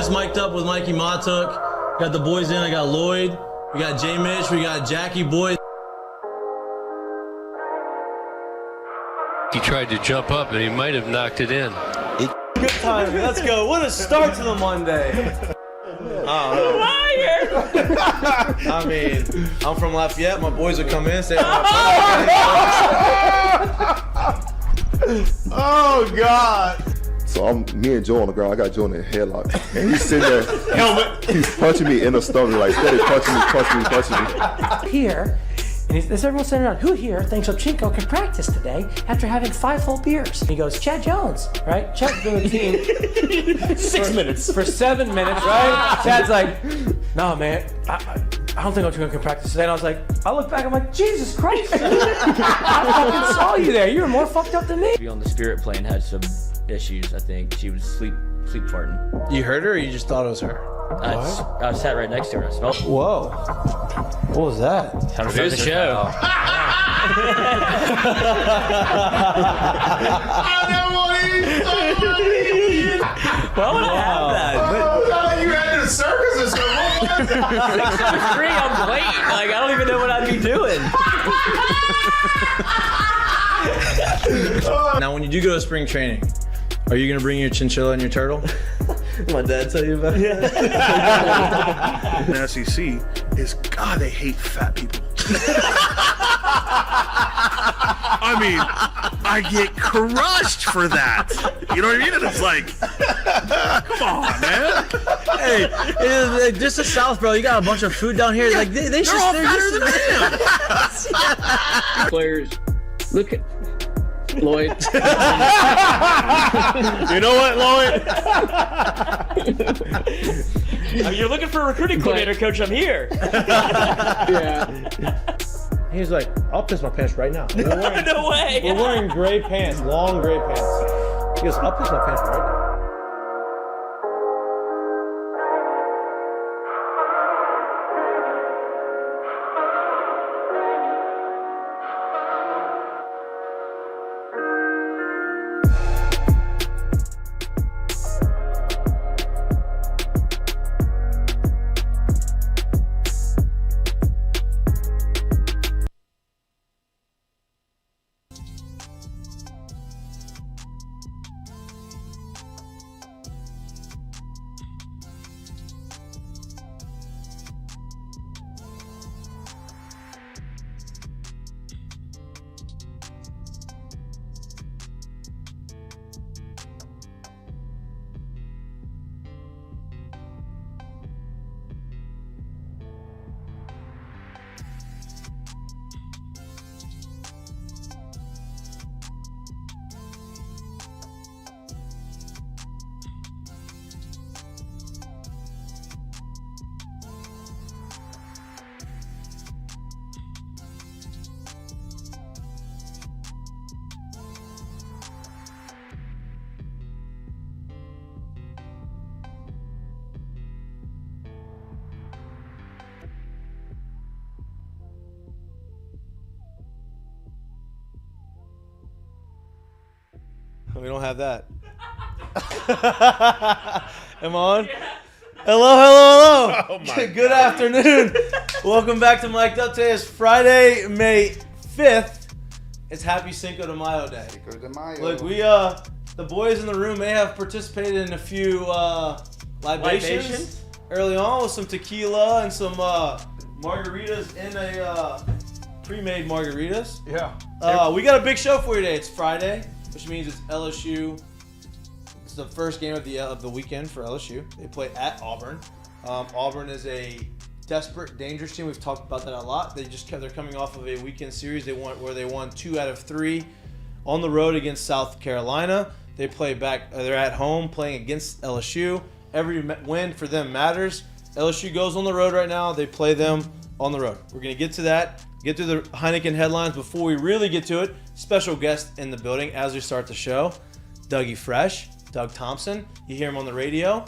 just mic'd up with Mikie Mahtook. Got the boys in. I got Lloyd. We got J. Mitch. We got Jackie Boy. He tried to jump up and he might have knocked it in. Good time. Let's go. What a start to the Monday. I mean, I'm from Lafayette. My boys would come in and say, oh, God. So me and Joe on the ground. I got Joe in the headlock. And he's sitting there. Helmet. He's punching me in the stomach, like steady punching me. Here, and there's everyone sitting around. Who here thinks Cinco can practice today after having 5 full beers? And he goes, Chad Jones, right? Chad's been with the team 6 minutes. For 7 minutes, right? Chad's like, no, man, I don't think Cinco can practice today. And I was like, I look back, I'm like, Jesus Christ. I fucking saw you there. You were more fucked up than me. Be on the spirit plane had some issues, I think. She was sleep farting. You heard her or you just thought it was her? I sat right next to her. I smelled it. Whoa. What was that? Time to start the show. Why would I have that? You had the circus or something. 6'3", I'm waiting. Like, I don't even know what I'd be doing. Now, when you do go to spring training, are you going to bring your chinchilla and your turtle? My dad tell you about it? Yeah. The SEC is, God, they hate fat people. I mean, I get crushed for that. You know what I mean? And it's like, come on, man. Hey, just the South, bro. You got a bunch of food down here. Like they're all fatter than me. Players, look at Lloyd. You know what, Lloyd? You're looking for a recruiting coordinator, coach. I'm here. Yeah. He's like, I'll piss my pants right now. No way. We're wearing gray pants, long gray pants. He goes, I'll piss my pants right now. We don't have that. Am I on? Yeah. Hello. Oh my Good afternoon. Welcome back to Mik'd Up. Today is Friday, May 5th. It's Happy Cinco de Mayo Day. Cinco de Mayo. Look, the boys in the room may have participated in a few libations early on with some tequila and some margaritas in a pre-made margaritas. Yeah. We got a big show for you today. It's Friday, which means it's LSU. It's the first game of the weekend for LSU. They play at Auburn. Auburn is a desperate, dangerous team. We've talked about that a lot. They're coming off of a weekend series where they won 2 out of 3 on the road against South Carolina. They play back. They're at home playing against LSU. Every win for them matters. LSU goes on the road right now. They play them on the road. We're gonna get to that. Get through the Heineken headlines before we really get to it. Special guest in the building as we start the show, Dougie Fresh, Doug Thompson. You hear him on the radio.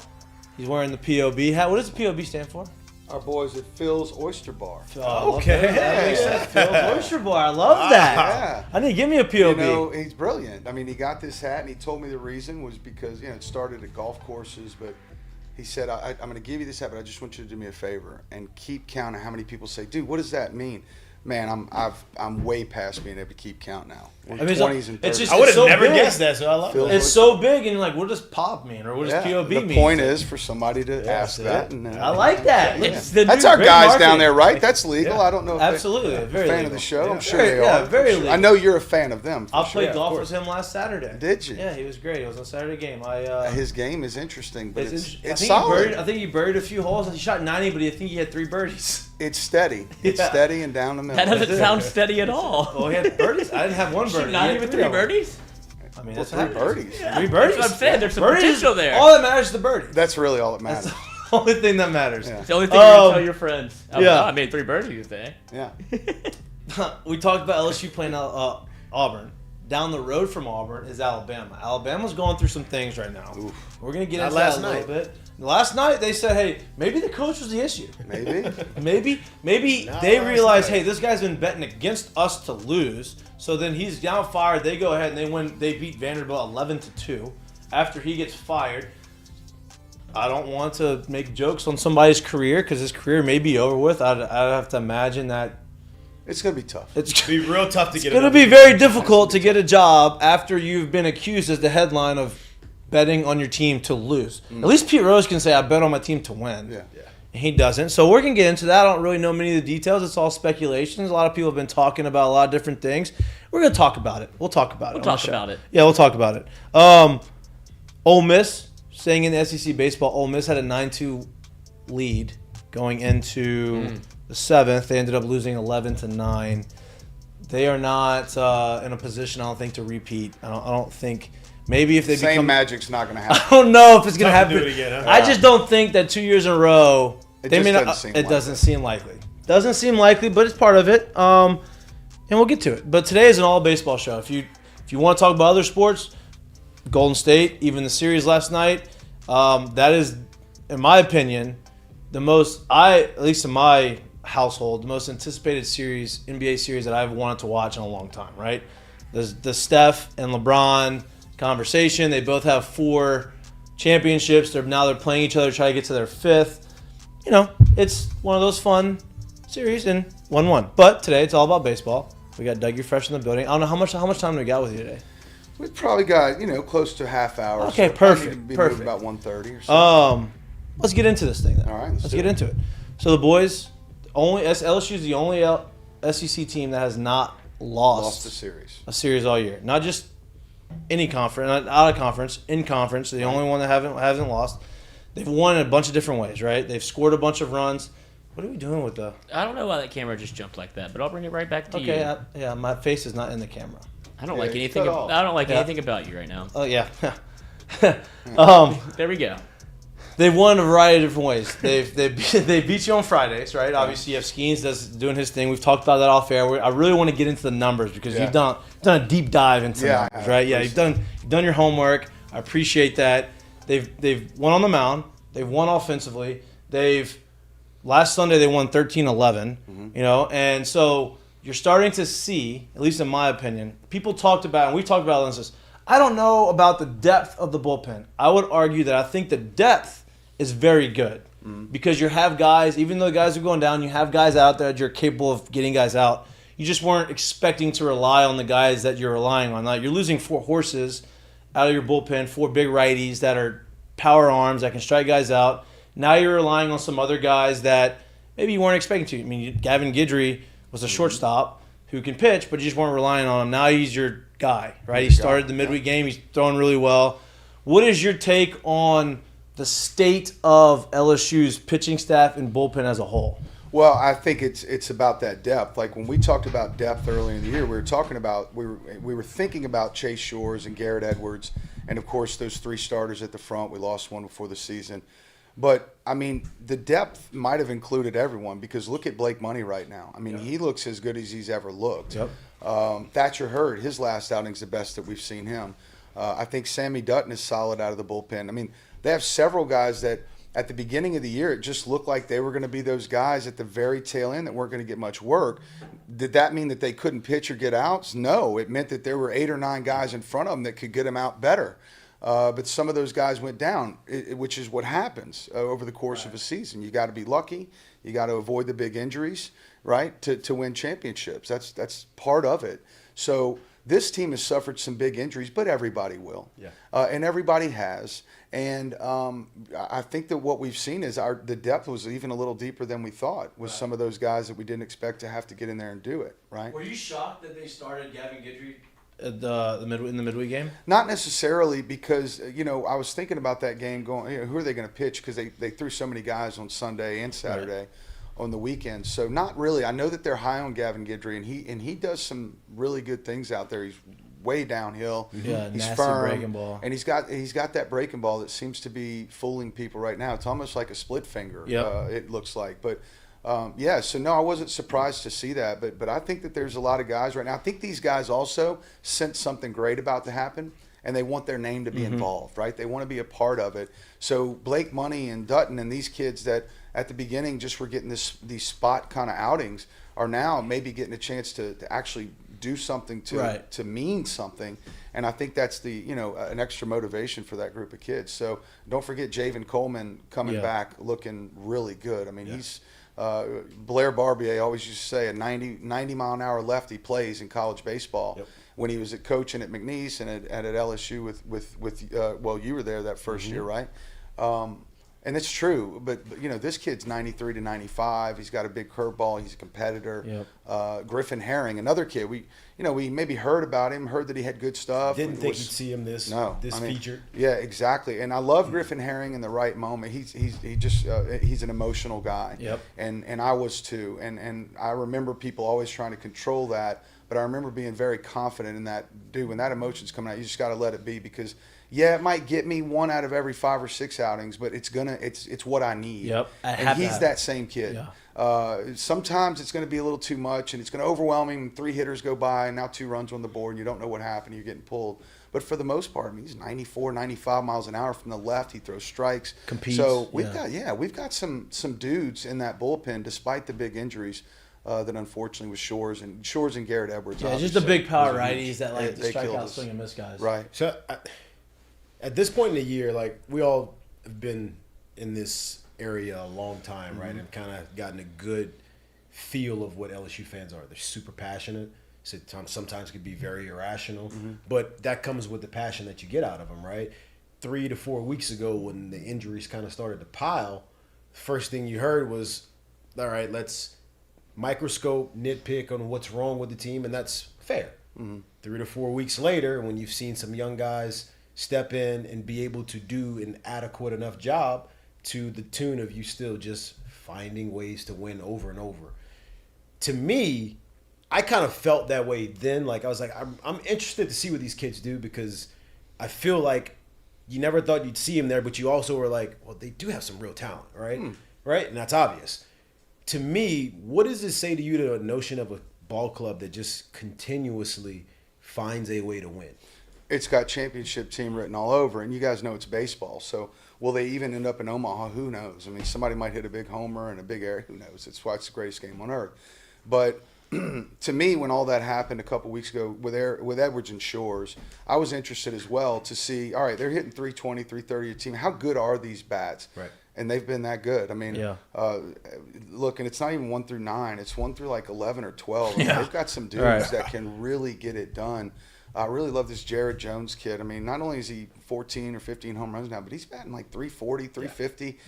He's wearing the POB hat. What does the POB stand for? Our boys at Phil's Oyster Bar. Okay, that makes sense. Phil's Oyster Bar. I love that. Yeah. I need to give me a POB. You know, he's brilliant. I mean, he got this hat, and he told me the reason was because, it started at golf courses, but He said, I'm going to give you this hat, but I just want you to do me a favor and keep counting how many people say, dude, what does that mean? Man, I'm way past being able to keep count now. We're 20s and 30s. It's just, I would have so never big. guessed that, so I love it. It's so big, and like, what does pop mean, or what does POB mean? The point is for somebody to ask that. And, I like that. That's our great guys marketing. down there, right? That's legal. Yeah. I don't know if Absolutely, they're very a fan legal. of the show. Yeah. I'm sure they are. Very legal. I know you're a fan of them. I played golf with him last Saturday. Did you? Yeah, he was great. It was a Saturday game. His game is interesting, but it's I solid. think he buried a few holes. He shot 90, but I think he had 3 birdies. It's steady. It's steady and down the middle. That doesn't sound steady at all. Well, he had birdies. I didn't have one birdie. Not even 3 birdies? I mean, Well, that's 3 birdies. Yeah. 3 birdies. That's what I'm saying. There's some Birdies, potential there. All that matters is the birdie. That's really all that matters. That's the only thing that matters. Yeah. It's the only thing you can tell your friends. Yeah. I made 3 birdies today. Yeah. We talked about LSU playing Auburn. Down the road from Auburn is Alabama. Alabama's going through some things right now. Oof. We're going to get into last that a little night. bit. Last night they said, hey, maybe the coach was the issue. Maybe. Maybe they realized, hey, this guy's been betting against us to lose. So then he's now fired. They go ahead and they win. They beat Vanderbilt 11-2 after he gets fired. I don't want to make jokes on somebody's career because his career may be over with. I'd have to imagine that It's going to be tough. it's It'd be real tough to get. It's going to be very difficult to get a job after you've been accused as the headline of betting on your team to lose. At least Pete Rose can say, I bet on my team to win. Yeah. And he doesn't. So we're going to get into that. I don't really know many of the details. It's all speculations. A lot of people have been talking about a lot of different things. We're going to talk about it. We'll talk about it. We'll talk about it. Yeah, we'll talk about it. Ole Miss, staying in the SEC baseball, Ole Miss had a 9-2 lead going into the 7th. They ended up losing 11-9. They are not in a position, I don't think, to repeat. I don't think. Maybe if they Same become magic's not going to I happen. don't know if it's going to Tough to happen. do it again, huh? I just don't think that 2 years in a row. It they just may not. doesn't seem It like doesn't it. seem likely. Doesn't seem likely, but it's part of it. And we'll get to it. But today is an all baseball show. If you want to talk about other sports, Golden State, even the series last night, that is, in my opinion, the most. At least in my household, the most anticipated series, NBA series that I've wanted to watch in a long time. Right, the Steph and LeBron conversation. They both have 4 championships. They're playing each other, try to get to their 5th. You know, it's one of those fun series, and 1-1. But today it's all about baseball. We got Dougie Fresh in the building. I don't know how much time do we got with you today. We've probably got, close to a half hour. Okay, so perfect, I need to be perfect. moving about 1:30 or so. Let's get into this thing then. All right, let's let's do get it. into it. So the boys, LSU is the only SEC team that has not Lost the series. a series all year. Not just any conference, not out of conference, in conference. They're the only one that hasn't lost. They've won in a bunch of different ways, right? They've scored a bunch of runs. What are we doing with the? I don't know why that camera just jumped like that, but I'll bring it right back to you. Okay, yeah, my face is not in the camera. I don't Yeah, like it's anything. cut off. I don't like Yeah. anything about you right now. Oh yeah. There we go. They've won a variety of different ways. They beat you on Fridays, right? Obviously, you have Skeens doing his thing. We've talked about that off air. I really want to get into the numbers because you've done a deep dive into Yeah, numbers, I right? Yeah, appreciate you've done your homework. I appreciate that. They've won on the mound. They've won offensively. Last Sunday they won 13-11. And so you're starting to see, at least in my opinion, people talked about, and we talked about this. I don't know about the depth of the bullpen. I would argue that I think the depth is very good because you have guys, even though the guys are going down, you have guys out there that you're capable of getting guys out. You just weren't expecting to rely on the guys that you're relying on. Now, you're losing 4 horses out of your bullpen, 4 big righties that are power arms that can strike guys out. Now you're relying on some other guys that maybe you weren't expecting to. I mean, Gavin Guidry was a shortstop who can pitch, but you just weren't relying on him. Now he's your guy, right? He started the midweek game. He's throwing really well. What is your take on the state of LSU's pitching staff and bullpen as a whole? Well, I think it's about that depth. Like when we talked about depth earlier in the year, we were talking about we were thinking about Chase Shores and Garrett Edwards, and of course those 3 starters at the front. We lost one before the season, but I mean the depth might have included everyone because look at Blake Money right now. I mean he looks as good as he's ever looked. Yep. Thatcher Hurd, his last outing's the best that we've seen him. I think Sammy Dutton is solid out of the bullpen. I mean they have several guys that. At the beginning of the year, it just looked like they were going to be those guys at the very tail end that weren't going to get much work. Did that mean that they couldn't pitch or get outs? No. It meant that there were 8 or 9 guys in front of them that could get them out better. But some of those guys went down, which is what happens over the course of a season. You got to be lucky. You got to avoid the big injuries, right, to win championships. That's part of it. So this team has suffered some big injuries, but everybody will. Yeah. And everybody has. And I think that what we've seen is the depth was even a little deeper than we thought with some of those guys that we didn't expect to have to get in there and do it, right? Were you shocked that they started Gavin Guidry in the midweek game? Not necessarily, because I was thinking about that game going, who are they going to pitch, because they threw so many guys on Sunday and Saturday on the weekend. So not really. I know that they're high on Gavin Guidry, and he does some really good things out there. He's way downhill. Yeah, he's nasty firm, breaking ball. and he's got that breaking ball that seems to be fooling people right now. It's almost like a split finger. Yep. It looks like, but. So no, I wasn't surprised to see that, but I think that there's a lot of guys right now. I think these guys also sense something great about to happen, and they want their name to be involved, right? They want to be a part of it. So Blake Money and Dutton and these kids that at the beginning just were getting these spot kind of outings are now maybe getting a chance to actually do something to mean something. And I think that's an extra motivation for that group of kids. So don't forget Javen Coleman coming back looking really good. I mean, he's Blair Barbier always used to say a 90 mile an hour lefty plays in college baseball. Yep. When he was coaching at McNeese and at LSU with you were there that first year, right? And it's true, but this kid's 93 to 95. He's got a big curveball. He's a competitor. Yep. Griffin Herring, another kid. We maybe heard about him, heard that he had good stuff. Didn't think you'd see him this featured. Yeah, exactly. And I love Griffin Herring in the right moment. He's an emotional guy. Yep. And I was too. And I remember people always trying to control that, but I remember being very confident in that. Dude, when that emotion's coming out, you just got to let it be, because it might get me 1 out of every 5 or 6 outings, but it's what I need. Yep. And he's that same kid. Yeah. Sometimes it's going to be a little too much, and it's going to overwhelm him. 3 hitters go by, and now 2 runs on the board, and you don't know what happened. You're getting pulled. But for the most part, I mean, he's 94, 95 miles an hour from the left. He throws strikes. Competes. So we've got some dudes in that bullpen, despite the big injuries. That unfortunately was Shores and Garrett Edwards. Yeah, just the big power righties that they the killed strikeout us. swing and miss guys. Right. So at this point in the year, like, we all have been in this area a long time, right, and kind of gotten a good feel of what LSU fans are. They're super passionate. Sometimes could be very irrational, but that comes with the passion that you get out of them, right? 3 to 4 weeks ago, when the injuries kind of started to pile, the first thing you heard was, all right, let's microscope, nitpick on what's wrong with the team, and that's fair. 3 to 4 weeks later, when you've seen some young guys step in and be able to do an adequate enough job to the tune of you still just finding ways to win over and over. To me, I kind of felt that way then. Like, I was like, I'm interested to see what these kids do, because I feel like you never thought you'd see them there, but you also were like, well, they do have some real talent, right? Right? And that's obvious. To me, what does this say to you, to a notion of a ball club that just continuously finds a way to win? It's got championship team written all over, and you guys know it's baseball. So will they even end up in Omaha? Who knows? I mean, somebody might hit a big homer and a big area. Who knows? It's why it's the greatest game on earth. But to me, when all that happened a couple weeks ago with Edwards and Shores, I was interested as well to see, all right, they're hitting 320, 330 a team. How good are these bats? Right. And they've been that good. I mean, Yeah. Look, and it's not even 1 through 9. It's 1 through like 11 or 12. I mean, Yeah. they've got some dudes that can really get it done. I really love this Jared Jones kid. I mean, not only is he 14 or 15 home runs now, but he's batting like 340, 350.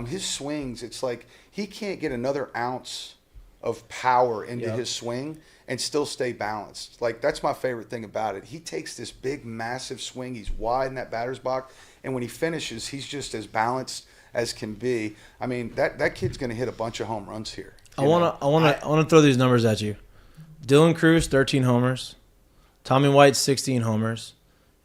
His swings, it's like he can't get another ounce of power into his swing and still stay balanced. Like, that's my favorite thing about it. He takes this big, massive swing. He's wide in that batter's box, and when he finishes, he's just as balanced as can be. I mean, that kid's going to hit a bunch of home runs here. I want to throw these numbers at you. Dylan Cruz, 13 homers. Tommy White, 16 homers.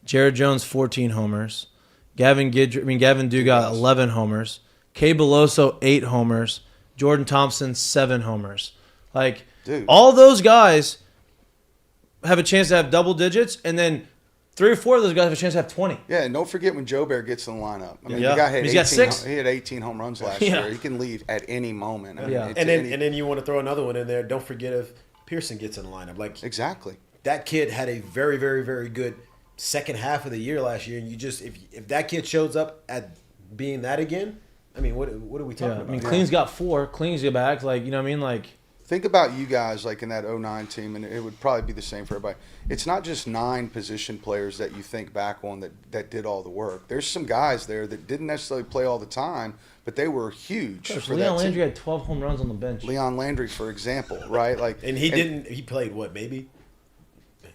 Jared Jones, 14 homers. Gavin Dugas, 11 homers. Kay Beloso, 8 homers. Jordan Thompson, 7 homers. Like, dude, all those guys have a chance to have double digits, and then 3 or 4 of those guys have a chance to have 20. Yeah, and don't forget when Joe Bear gets in the lineup. I mean, Yeah. the guy had He's got 6. He had 18 home runs last Yeah. year. He can leave at any moment. I mean, Yeah. it's And then you want to throw another one in there. Don't forget if Pearson gets in the lineup. Like, exactly. that kid had a very, very, very good second half of the year last year, and you just if that kid shows up at being that again, I mean, what are we talking about? I mean, Clean's got 4. Clean's your back. Like, you know what I mean? Like, think about you guys like in that 09 team, and it would probably be the same for everybody. It's not just 9 position players that you think back on that did all the work. There's some guys there that didn't necessarily play all the time, but they were huge. For Leon that Landry team. had 12 home runs on the bench. Leon Landry, for example, right? Like, and he played what, maybe?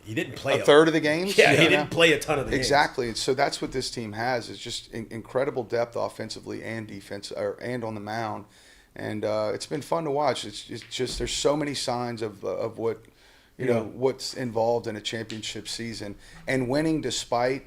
He didn't play a third of the games. Yeah, he didn't play a ton of the games. Exactly. And so that's what this team has, is just incredible depth offensively and defense, and on the mound. And it's been fun to watch. It's just there's so many signs of what what's involved in a championship season, and winning despite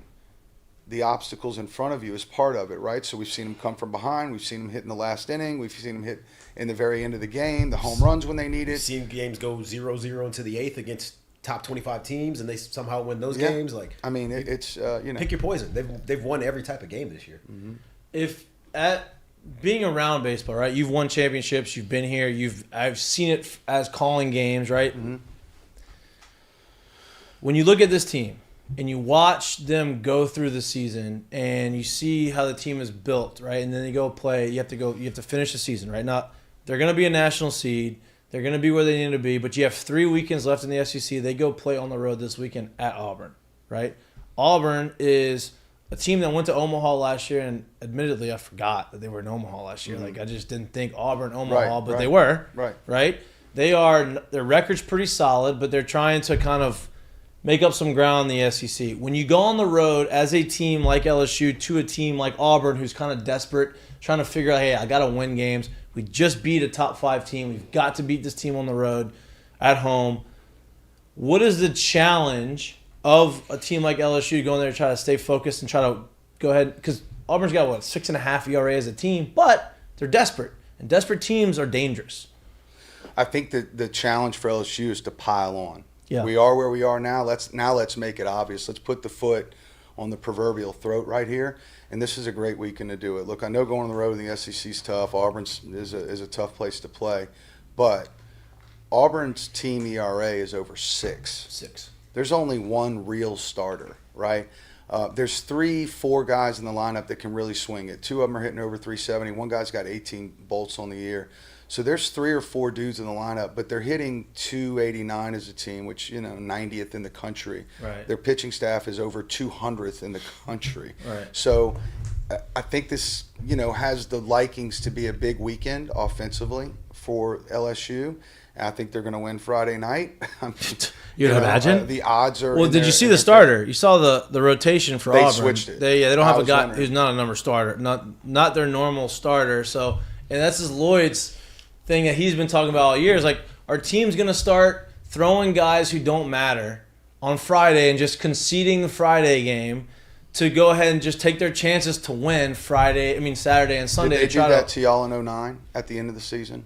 the obstacles in front of you is part of it, right? So we've seen them come from behind. We've seen them hit in the last inning. We've seen them hit in the very end of the game, the home runs when they need it. We've seen games go 0-0 into the 8th against top 25 teams, and they somehow win those games. Like, I mean, it's pick your poison. They've won every type of game this year. Mm-hmm. If at being around baseball, right? You've won championships. You've been here. I've seen it as calling games, right? Mm-hmm. When you look at this team and you watch them go through the season, and you see how the team is built, right? And then they go play. You have to finish the season, right? Not they're going to be a national seed. They're going to be where they need to be, but you have 3 weekends left in the SEC. They go play on the road this weekend at Auburn, right? Auburn is a team that went to Omaha last year, and admittedly, I forgot that they were in Omaha last year. Mm-hmm. Like, I just didn't think Auburn, Omaha, but right. they were, right? Their record's pretty solid, but they're trying to kind of make up some ground in the SEC. When you go on the road as a team like LSU to a team like Auburn, who's kind of desperate, trying to figure out, hey, I got to win games. We just beat a top 5 team. We've got to beat this team on the road, at home. What is the challenge of a team like LSU going there to try to stay focused and try to go ahead? Because Auburn's got, 6.5 ERA as a team, but they're desperate. And desperate teams are dangerous. I think that the challenge for LSU is to pile on. Yeah. We are where we are now. Let's make it obvious. Let's put the foot on the proverbial throat right here. And this is a great weekend to do it. Look, I know going on the road in the SEC is tough. Auburn is a tough place to play. But Auburn's team ERA is over 6. There's only one real starter, right? There's 3-4 guys in the lineup that can really swing it. 2 of them are hitting over 370. One guy's got 18 bolts on the year. So there's 3 or 4 dudes in the lineup, but they're hitting 289 as a team, which, 90th in the country. Right. Their pitching staff is over 200th in the country. Right. So I think this, has the likings to be a big weekend offensively for LSU. And I think they're going to win Friday night. You'd imagine? The odds are. Well, did you see the starter? You saw the rotation for Auburn. They switched it. They don't have a guy wondering. who's not a number starter, not their normal starter. So, and that's just Lloyd's thing that he's been talking about all year. Is like, our team's going to start throwing guys who don't matter on Friday and just conceding the Friday game to go ahead and just take their chances to win Saturday and Sunday. Did they do that to y'all in 09 at the end of the season?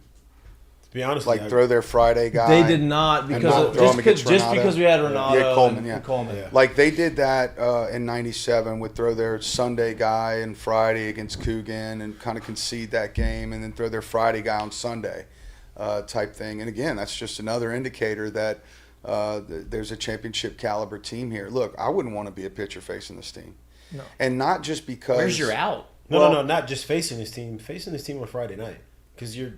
To be honest, throw their Friday guy. They did not because we had Ronaldo. Yeah, Coleman. And Coleman. Yeah. Like they did that in '97. Would throw their Sunday guy and Friday against Coogan and kind of concede that game, and then throw their Friday guy on Sunday, type thing. And again, that's just another indicator that there's a championship caliber team here. Look, I wouldn't want to be a pitcher facing this team, no. And not just because. Where's your out? No, not just facing this team. Facing this team on Friday night, because your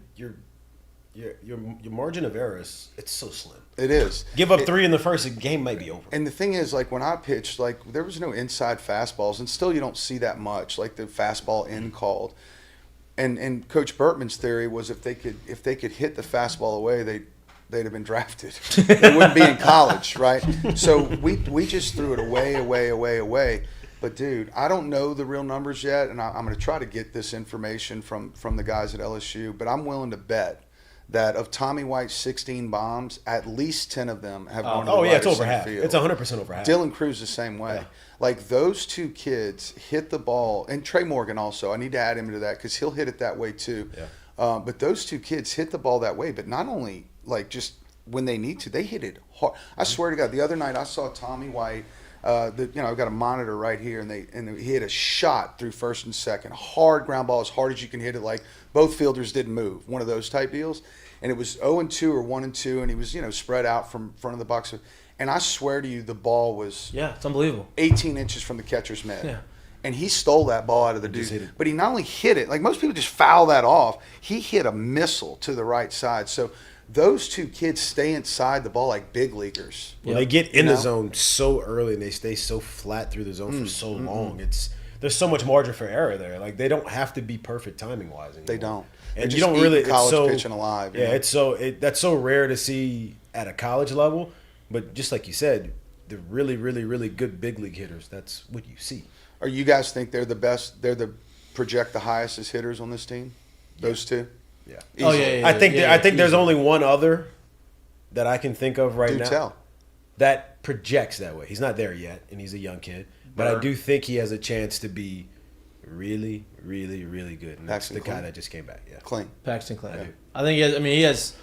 margin of error it's so slim. It is. Give up 3 in the first, the game might be over. And the thing is, like when I pitched, like there was no inside fastballs, and still you don't see that much, like the fastball in called. And Coach Burtman's theory was if they could hit the fastball away, they'd have been drafted. They wouldn't be in college, right? So we just threw it away. But dude, I don't know the real numbers yet, and I'm going to try to get this information from the guys at LSU. But I'm willing to bet that of Tommy White's 16 bombs, at least 10 of them have gone to the it's over center half. field. It's 100% over half. Dylan Cruz the same way. Yeah. Like those 2 kids hit the ball, and Trey Morgan also. I need to add him into that because he'll hit it that way too. Yeah. But those 2 kids hit the ball that way, but not only like just when they need to, they hit it hard. I swear to God, the other night I saw Tommy White I've got a monitor right here, and he hit a shot through first and second, hard ground ball, as hard as you can hit it. Like both fielders didn't move, one of those type deals. And it was 0-2 or 1-2, and he was spread out from front of the box. And I swear to you, the ball was it's unbelievable, 18 inches from the catcher's mitt. Yeah. And he stole that ball out of the dude. But he not only hit it, like most people just foul that off, he hit a missile to the right side. So those two kids stay inside the ball like big leaguers. Well, they get in the zone so early and they stay so flat through the zone for so long. There's so much margin for error there. Like they don't have to be perfect timing wise anymore. They don't. And you don't really college pitching alive. Yeah, that's so rare to see at a college level. But just like you said, the really, really, really good big league hitters, that's what you see. Are you guys think they're the best? They're project the highest as hitters on this team? Those two? Yeah. Easily. I think there's only one other that I can think of right now. Tell. That projects that way. He's not there yet, and he's a young kid. But I do think he has a chance to be really, really, really good. And that's the guy that just came back. Yeah. Clean. Paxton Clean. I think he has.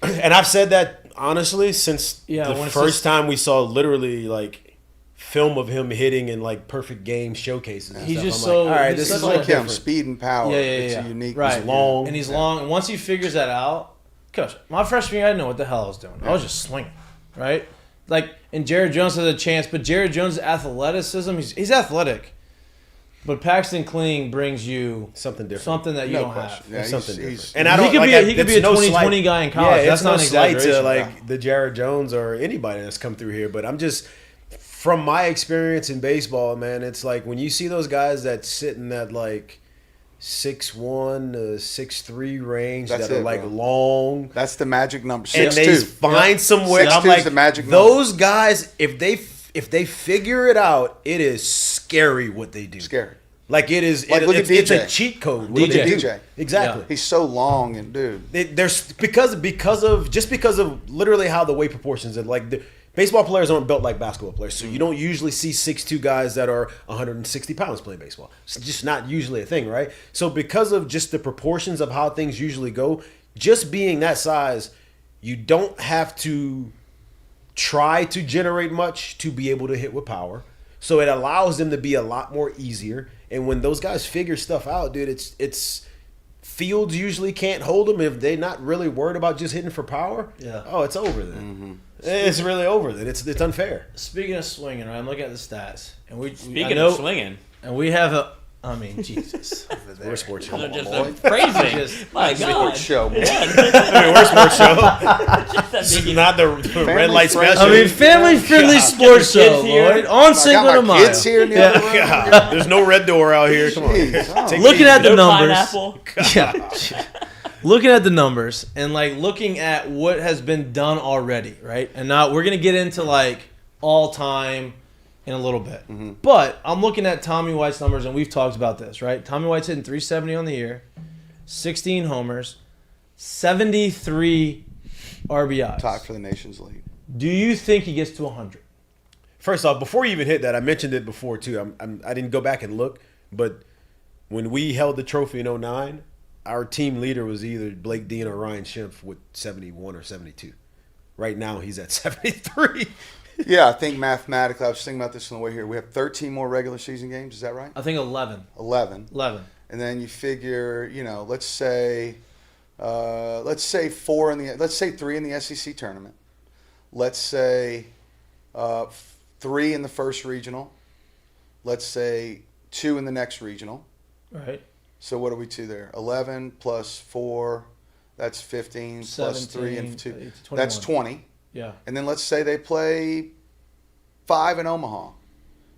And I've said that honestly since the first time we saw literally like film of him hitting in like perfect game showcases. And he's stuff. just I'm so like, all right, this this is is like him, different. speed and power. It's a unique. Right. He's long. And he's long. And once he figures that out, Coach, my freshman year, I didn't know what the hell I was doing. I was just swinging, right? Like, and Jared Jones has a chance, but Jared Jones' athleticism, he's athletic. But Paxton Kling brings you something different, something that you don't have. Yeah, something different. He's, and I don't. He could be a 2020 guy in college. Yeah, that's not an slight to exaggeration. the Jared Jones or anybody that's come through here. But I'm just from my experience in baseball, man. It's like when you see those guys that sit in that like 6'1" to 6'3" range that are like long. That's the magic number. And they find some way. I'm like, the magic those guys, if they figure it out, it is scary what they do. Scary. Like it is. Like, look at it's DJ. a cheat code. DJ. Exactly. He's so long and dude. There's because of literally how the weight proportions are. Like the baseball players aren't built like basketball players, so you don't usually see 6'2" guys that are 160 pounds playing baseball. It's just not usually a thing, right? So because of just the proportions of how things usually go, just being that size, you don't have to try to generate much to be able to hit with power. So it allows them to be a lot more easier. And when those guys figure stuff out, dude, it's fields usually can't hold them if they're not really worried about just hitting for power. Yeah. Oh, it's over then. It's really over then. It's unfair. Speaking of swinging, right? I'm looking at the stats, and Speaking of swinging, and we have a. I mean, Jesus. We're a sports show. Just phrasing. My God. Sports show. We're a sports show. This is not the red light special. I mean, family-friendly sports show, Lloyd. On Cinco de Mayo. Kids here in the other room. Yeah. There's no red door out here. Come on. Take Looking it at the easy. numbers. Pineapple. Yeah. Looking at the numbers and like looking at what has been done already, right? And now we're gonna get into like all time in a little bit. But I'm looking at Tommy White's numbers, and we've talked about this, right? Tommy White's hitting 370 on the year, 16 homers, 73 RBIs. Tied for the nation's lead. Do you think he gets to 100? First off, before you even hit that, I mentioned it before too. I didn't go back and look, but when we held the trophy in 2009, our team leader was either Blake Dean or Ryan Schimpf with 71 or 72. Right now, he's at 73. Yeah, I think mathematically, I was thinking about this on the way here. We have 13 more regular season games. Is that right? I think 11. 11. And then you figure, let's say 3 in the SEC tournament. Let's say 3 in the first regional. Let's say 2 in the next regional. Right. So what are we to there? 11 plus 4, that's 15 plus 3 and 2. That's 20. Yeah. And then let's say they play 5 in Omaha.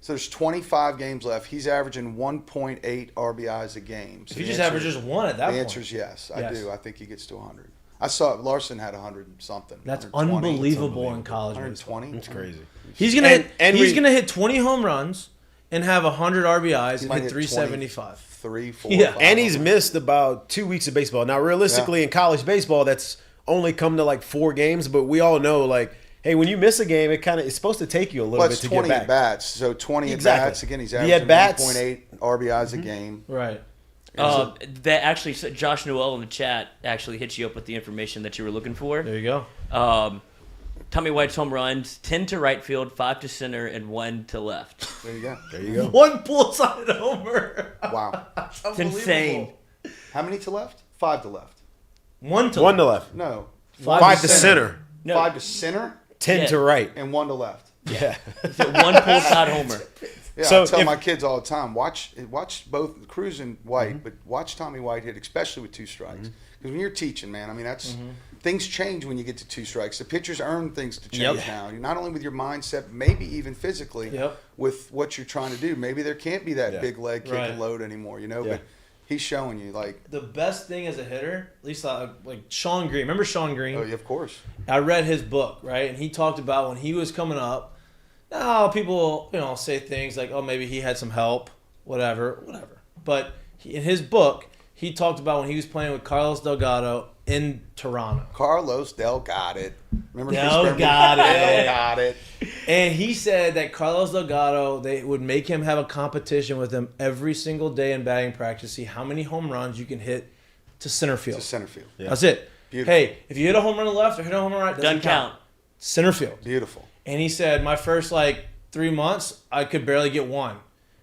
So there's 25 games left. He's averaging 1.8 RBIs a game. So if he just averages 1 at that point. The answer is yes. I do. I think he gets to 100. I saw Larson had 100 and something. That's unbelievable in college. 120. That's crazy. He's gonna hit 20 home runs and have 100 RBIs and hit 375. 3, 4, Yeah. 5. And he's missed about 2 weeks of baseball. Now, realistically, in college baseball, that's only come to like 4 games. But we all know, like, hey, when you miss a game, it's supposed to take you a little bit to get back. 20 at bats. So 20 at bats. Again, he's averaging 1.8 RBIs a game. Right. That actually, Josh Noel in the chat actually hit you up with the information that you were looking for. There you go. Tommy White's home runs: 10 to right field, 5 to center, and 1 to left. There you go. There you go. One pool-sided homer. Wow. It's insane. How many to left? 5 to left. One to left. No. 5 to center. No. 5 to center 10 Yeah. to right. and 1 to left. Yeah. It's a one pull-side homer. Yeah, So I tell if- my kids all the time, watch both Cruz and White, but watch Tommy White hit, especially with 2 strikes. Because when you're teaching, man, I mean, that's things change when you get to 2 strikes. The pitchers earn things to change now. Not only with your mindset, maybe even physically with what you're trying to do. Maybe there can't be that big leg kick and load anymore, But he's showing you, like... The best thing as a hitter, at least like Sean Green. Remember Sean Green? Oh, yeah, of course. I read his book, right? And he talked about when he was coming up, now people, say things like, oh, maybe he had some help, whatever. But in his book, he talked about when he was playing with Carlos Delgado in Toronto. Carlos Delgado. Remember Delgado. Delgado. And he said that Carlos Delgado, they would make him have a competition with him every single day in batting practice, see how many home runs you can hit to center field. To center field. Yeah. That's it. Beautiful. Hey, if you hit a home run to the left or hit a home run right, doesn't count. Center field. Beautiful. And he said, my first 3 months, I could barely get one.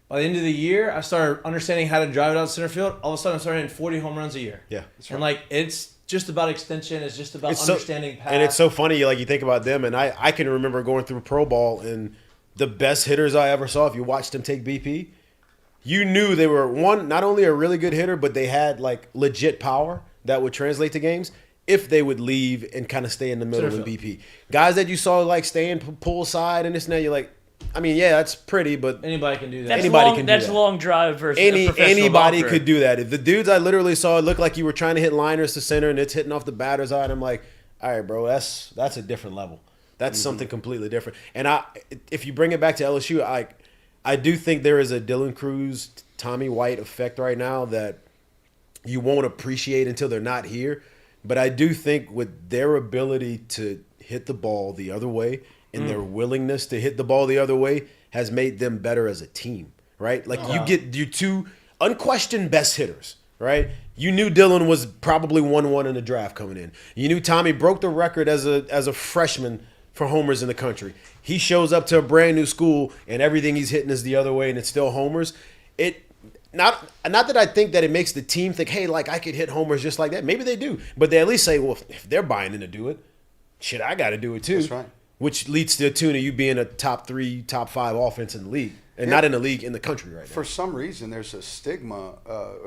By the end of the year, I started understanding how to drive it out center field. All of a sudden, I started hitting 40 home runs a year. Yeah. And it's just about extension. It's just about understanding path. And it's so funny, you think about them, and I can remember going through pro ball, and the best hitters I ever saw, if you watched them take BP, you knew they were, one, not only a really good hitter, but they had legit power that would translate to games if they would leave and kind of stay in the middle in BP. Guys that you saw staying pull side and this and that, you're like, I mean, yeah, that's pretty, but anybody can do that. That's anybody can do that's that. long drive versus a professional anybody golfer. could do that. If the dudes I literally saw, it looked like you were trying to hit liners to center and it's hitting off the batter's eye, and I'm like, all right, bro, that's a different level. That's something completely different. And if you bring it back to LSU, I do think there is a Dylan Cruz, Tommy White effect right now that you won't appreciate until they're not here. But I do think with their ability to hit the ball the other way and their willingness to hit the ball the other way has made them better as a team, right? You get your 2 unquestioned best hitters, right? You knew Dylan was probably 1-1 in the draft coming in. You knew Tommy broke the record as a freshman for homers in the country. He shows up to a brand new school and everything he's hitting is the other way and it's still homers. Not that I think that it makes the team think, hey, I could hit homers just like that. Maybe they do. But they at least say, well, if they're buying in to do it, shit, I got to do it too. That's right. Which leads to a tune of you being a top 3, top 5 offense in the league. And not in the league, in the country right now. For some reason, there's a stigma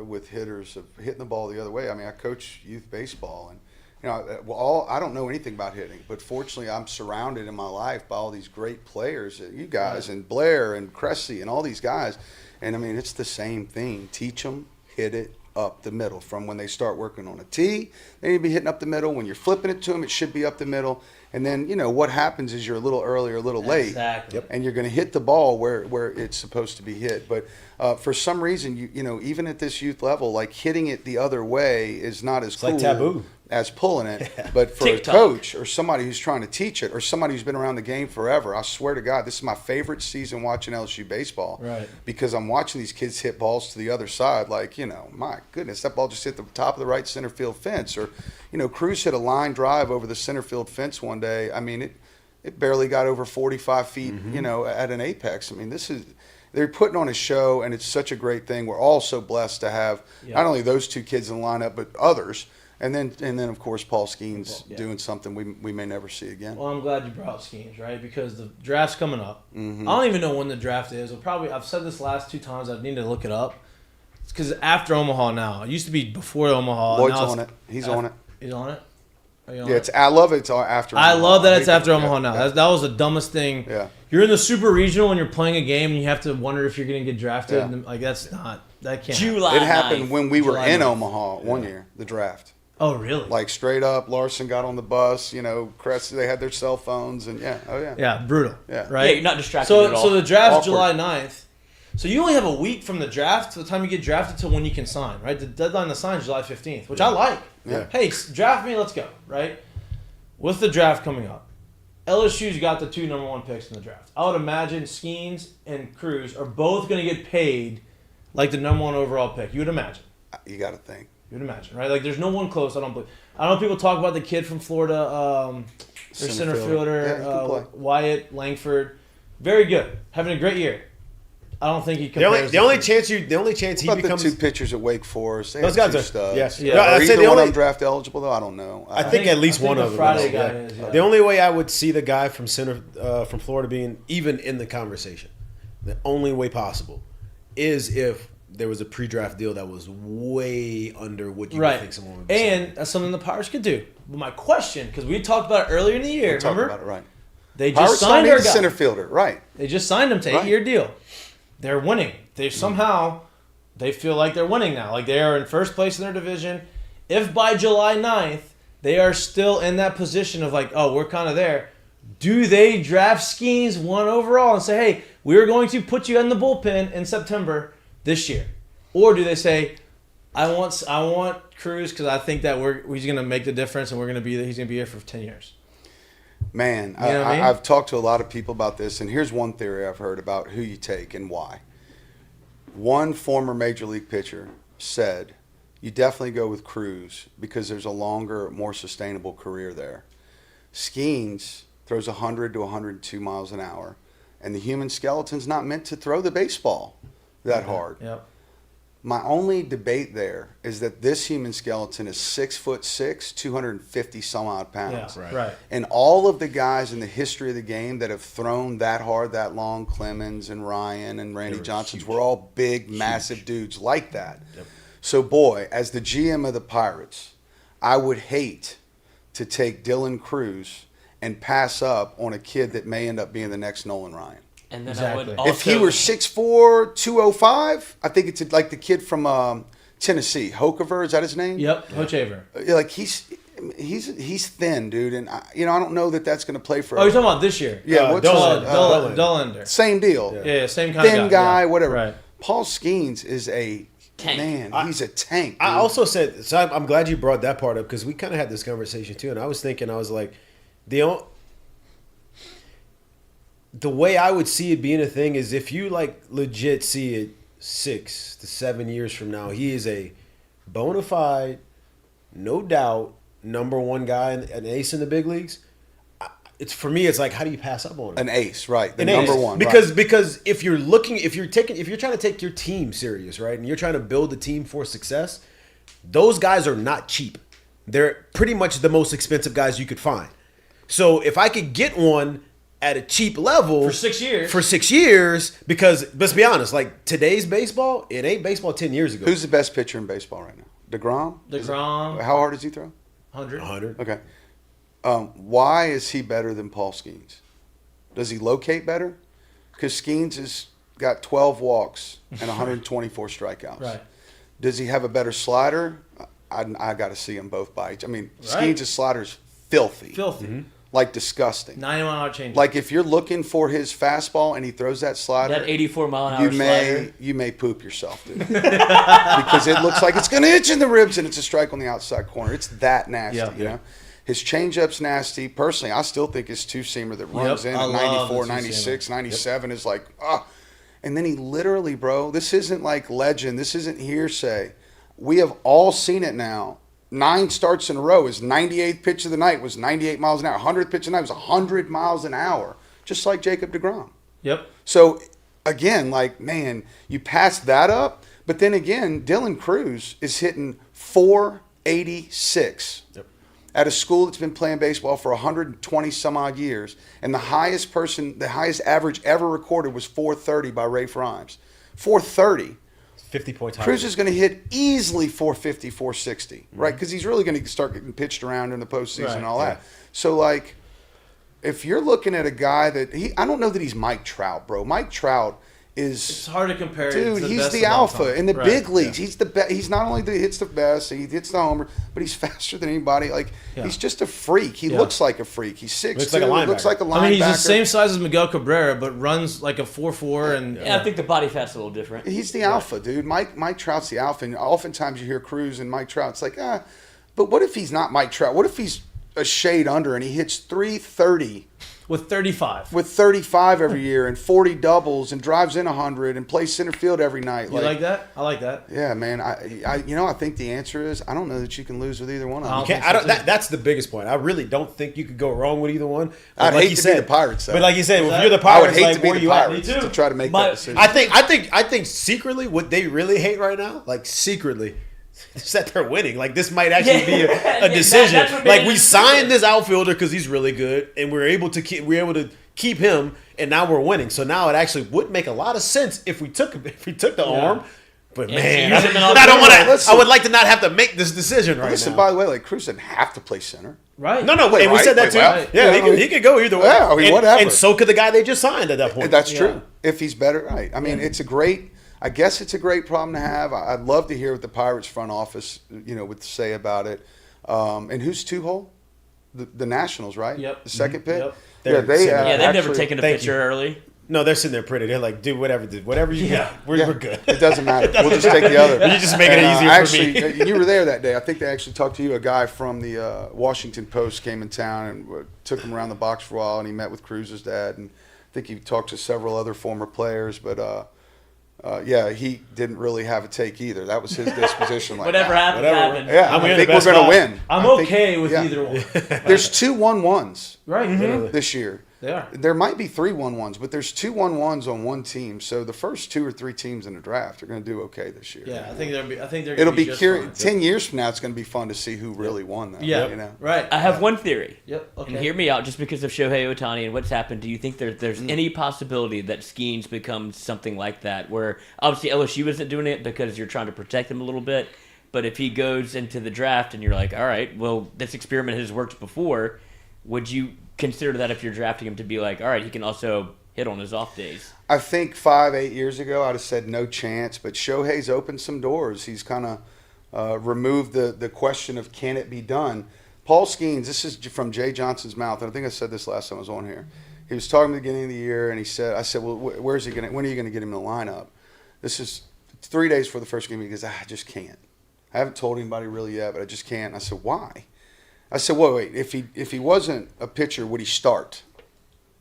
with hitters of hitting the ball the other way. I mean, I coach youth baseball, and I don't know anything about hitting, but fortunately, I'm surrounded in my life by all these great players, you guys, and Blair and Cressy and all these guys. And I mean, it's the same thing. Teach them, hit it up the middle. From when they start working on a tee, they need to be hitting up the middle. When you're flipping it to them, it should be up the middle. And then, what happens is you're a little early or a little late. Exactly. And you're going to hit the ball where it's supposed to be hit. But for some reason, even at this youth level, hitting it the other way is not as cool taboo as pulling it. But for TikTok. a coach or somebody who's trying to teach it or somebody who's been around the game forever, I swear to God, this is my favorite season watching LSU baseball. Right. Because I'm watching these kids hit balls to the other side. My goodness, that ball just hit the top of the right center field fence. Or, Cruz hit a line drive over the center field fence one day. I mean, it barely got over 45 feet, at an apex. I mean, they're putting on a show, and it's such a great thing. We're all so blessed to have not only those 2 kids in the lineup, but others. And then of course, Paul Skeens doing something we may never see again. Well, I'm glad you brought Skeens, right? Because the draft's coming up. I don't even know when the draft is. I've said this last 2 times. I need to look it up. It's because after Omaha now. It used to be before Omaha. Lloyd's on it. He's on it. He's on it? Are you on Yeah, it? I love it. It's after Omaha. I love that it's after Omaha Yeah, now. yeah. That was the dumbest thing. Yeah. You're in the super regional and you're playing a game and you have to wonder if you're going to get drafted. Yeah. And, that can't July It happened 9th. when we were July in 9th. Omaha one year, the draft. Oh, really? Straight up, Larson got on the bus, Cressy, they had their cell phones, and Yeah, brutal. Yeah. Right? Yeah, you're not distracted So, at all. so the draft's Awkward. July 9th. So you only have a week from the draft to the time you get drafted to when you can sign, right? The deadline to sign is July 15th, which I like. Yeah. Hey, draft me, let's go, right? With the draft coming up, LSU's got the 2 number 1 picks in the draft. I would imagine Skeens and Cruz are both going to get paid like the number 1 overall pick. You would imagine. You got to think. You would imagine, right? There's no one close. I don't know. People talk about the kid from Florida. Their center fielder, Yeah, he can play. Wyatt Langford, very good, having a great year. I don't think he The compares. only chance he What about becomes the two pitchers at Wake Forest? They those have guys two are studs. yes. Yeah. No, Are I'd say either the one only of them draft eligible though? I don't know. I think at least one the of them. Friday is, guy yeah. is, yeah. The only way I would see the guy from from Florida being even in the conversation, the only way possible, is if there was a pre-draft deal that was way under what you would think someone would be. And that's something the Pirates could do. But my question, because we talked about it earlier in the year, Talk remember? about it, right? They just Pirates signed our a guy. center fielder, right? They just signed him to Right. 8-year deal. They're winning. They somehow they feel like they're winning now. Like they are in first place in their division. If by July 9th they are still in that position of like, oh, we're kind of there, do they draft Skeens 1 overall and say, hey, we're going to put you in the bullpen in September this year? Or do they say, I want Cruz because I think that he's going to make the difference and he's going to be here for 10 years. Man, You know what I mean? I've talked to a lot of people about this, and here's one theory I've heard about who you take and why. One former major league pitcher said, you definitely go with Cruz because there's a longer, more sustainable career there. Skeens throws 100 to 102 miles an hour, and the human skeleton's not meant to throw the baseball that hard. Yep. My only debate there is that this human skeleton is 6'6", 250 some odd pounds. Yeah, right. And all of the guys in the history of the game that have thrown that hard, that long, Clemens and Ryan and Randy Johnsons, were all big, massive dudes like that. Yep. So, boy, as the GM of the Pirates, I would hate to take Dylan Cruz and pass up on a kid that may end up being the next Nolan Ryan. And then Exactly. I would also, If he were 6'4", 205, I think it's like the kid from Tennessee, Hokever, is that his name? Yep, Hochever. Like he's thin, dude, and I don't know that that's going to play for. Oh, you're talking about this year? Yeah, what's his- Dullender. Same deal. Yeah, same kind Thin of guy, yeah. whatever. Right. Paul Skeens is a Tank. man. He's a tank. I dude. also said, so I'm glad you brought that part up because we kind of had this conversation too, and I was thinking, I was like, the way I would see it being a thing is if you like legit see it 6 to 7 years from now, he is a bona fide, no doubt, number one guy, an ace in the big leagues. It's for me. It's like, how do you pass up on him? an ace, right? The An number ace. one, because right. because if you're trying to take your team serious, right, and you're trying to build a team for success, those guys are not cheap. They're pretty much the most expensive guys you could find. So if I could get one at a cheap level For 6 years. because let's be honest, like today's baseball, it ain't baseball 10 years ago. Who's the best pitcher in baseball right now? DeGrom. How hard does he throw? 100. Okay. Why is he better than Paul Skeens? Does he locate better? Because Skeens has got 12 walks and 124 strikeouts. Right. Does he have a better slider? I got to see them both bites. I mean, Right. Skeens' slider's filthy. Filthy. Like disgusting. 91-hour change. Like if you're looking for his fastball and he throws that slider, that 84 mile an hour slider. you may poop yourself, dude. Because it looks like it's going to hit you in the ribs and it's a strike on the outside corner. It's that nasty, you know? His changeup's nasty. Personally, I still think his two-seamer that runs in I at love 94, the 96, two-seamer. 97 is like, ah. And then he literally, bro, this isn't like legend. This isn't hearsay. We have all seen it now. 9 starts in a row. His 98th pitch of the night was 98 miles an hour. 100th pitch of the night was 100 miles an hour, just like Jacob deGrom. Yep. So, again, like, man, you pass that up. But then again, Dylan Cruz is hitting 486 at a school that's been playing baseball for 120 some odd years. And the highest average ever recorded was 430 by Rafe Rhymes. 430. 50 points higher. Cruz is going to hit easily 450, 460, right? Because he's really going to start getting pitched around in the postseason and all that. So, like, if you're looking at a guy that I don't know that he's Mike Trout, bro. Mike Trout is It's hard to compare. dude. To He's best the of all alpha time. in the Right. big leagues. He's the best. He's not only hits the best, he hits the homer, but he's faster than anybody. Like he's just a freak. He looks like a freak. He's 6'2". Looks like a linebacker. Looks like a linebacker. I mean, he's the same size as Miguel Cabrera, but runs like a 4.4. And Yeah, I think the body fat's a little different. He's the alpha, dude. Mike Trout's the alpha, and oftentimes you hear Cruz and Mike Trout. It's like, but what if he's not Mike Trout? What if he's a shade under and he hits 330 with 35. With 35 every year and 40 doubles and drives in 100 and plays center field every night. You like that? I like that. Yeah, man. I think the answer is I don't know that you can lose with either one of them. That's the biggest point. I really don't think you could go wrong with either one. I'd hate to be the Pirates, though. But like you said, if you're the Pirates, I would hate to be the Pirates Me too. to try to make that decision. I think secretly what they really hate right now, like secretly, is that they're winning. Like this might actually be a decision. That's what Like made we it signed this outfielder because he's really good, and we're able to keep him, and now we're winning. So now it actually would make a lot of sense if we took the arm. But man, use him in all I don't want to. Listen. I would like to not have to make this decision right Listen, now. by the way, like Cruz didn't have to play center. Right. No, Wait, and we right? said that Wait, too. well, Yeah, he could go either way. Yeah, I mean, and, whatever. And so could the guy they just signed at that point. That's true. If he's better, right? I mean, it's a great. I guess it's a great problem to have. I'd love to hear what the Pirates front office, would say about it. And who's two-hole? The Nationals, right? Yep. The second pick. Yep. Yeah, they. Yeah, they've never actually- taken a thank pitcher you. early. No, they're sitting there pretty. They're like, dude, whatever you got, we're good. It doesn't matter. We'll just take the other. You just make it easier for me. You were there that day. I think they actually talked to you. A guy from the Washington Post came in town and took him around the box for a while, and he met with Cruz's dad, and I think he talked to several other former players, but he didn't really have a take either. That was his disposition. Like, Whatever happens, happens. Yeah, I'm I in think the we're best going to spot. win. I'm I think- okay with yeah. either one. There's 2 1-1s Right. this year. They are. There might be 3 1-1s, but there's 2 1-1s on one team. So the first 2 or 3 teams in the draft are going to do okay this year. Yeah, I think they're. It'll be just curious. fine. 10 years from now, it's going to be fun to see who really won that. Yeah. Right. I have one theory. Yep. Okay. And hear me out, just because of Shohei Ohtani and what's happened. Do you think there's any possibility that Skeens becomes something like that, where obviously LSU isn't doing it because you're trying to protect him a little bit, but if he goes into the draft and you're like, all right, well, this experiment has worked before, would you consider that if you're drafting him to be like, all right, he can also hit on his off days? I think 5-8 years ago, I'd have said no chance, but Shohei's opened some doors. He's kind of removed the question of can it be done. Paul Skeens, this is from Jay Johnson's mouth, and I think I said this last time I was on here. He was talking at the beginning of the year, and I said, well, when are you going to get him in the lineup? This is 3 days for the first game. He goes, I just can't. I haven't told anybody really yet, but I just can't. And I said, why? I said, wait. If he wasn't a pitcher, would he start?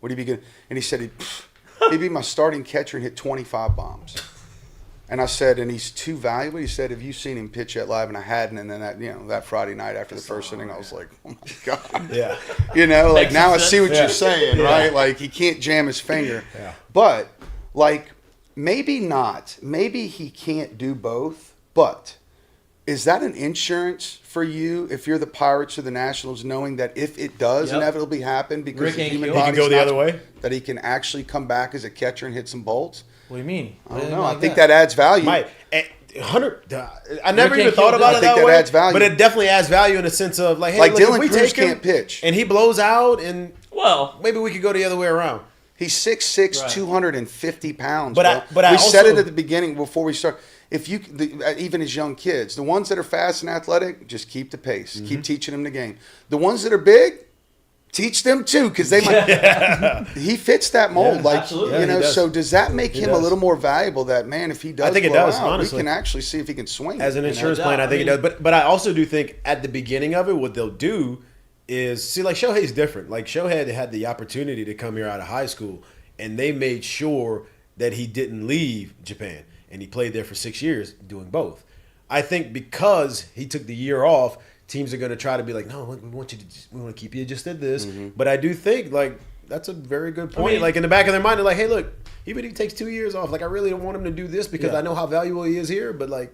Would he be good? And he said he'd be my starting catcher and hit 25 bombs. And I said, and he's too valuable. He said, have you seen him pitch at live? And I hadn't. And then that Friday night after the first inning, I was like, oh my God. Yeah. Like now I sense. see what you're saying, right? Like he can't jam his finger. Yeah. But like maybe not. Maybe he can't do both. But is that an insurance for you if you're the Pirates or the Nationals, knowing that if it does inevitably happen because the human He can body's go the not- other way? that he can actually come back as a catcher and hit some bolts? What do you mean? I don't know. I think that adds value. Might 100. I never Rick even ain't thought killed about it. it I think that that way. adds value. But it definitely adds value in the sense of like, hey, Like look, if Dylan we Cruz take him can't pitch. and he blows out, and Well, maybe we could go the other way around. He's 6'6", Right. 250 pounds. But bro. I we said also- it at the beginning before we start. If you, even as young kids, the ones that are fast and athletic, just keep the pace. Mm-hmm. Keep teaching them the game. The ones that are big, teach them too, because they might. He fits that mold, Yeah, like absolutely. Yeah, he does. So does that make him a does. little more valuable? That man, if he does, I think it blow does, out, honestly. we can actually see if he can swing As it, an you know? insurance plan, I think it does. But I also do think at the beginning of it, what they'll do is see, like Shohei's different. Like Shohei had the opportunity to come here out of high school, and they made sure that he didn't leave Japan, and he played there for 6 years doing both. I think because he took the year off, teams are going to try to be like, no, we want to keep you. Just did this, but I do think like that's a very good point. mean- like in the back of their mind, they're like, hey, look, even if he takes 2 years off, like I really don't want him to do this because I know how valuable he is here, but like.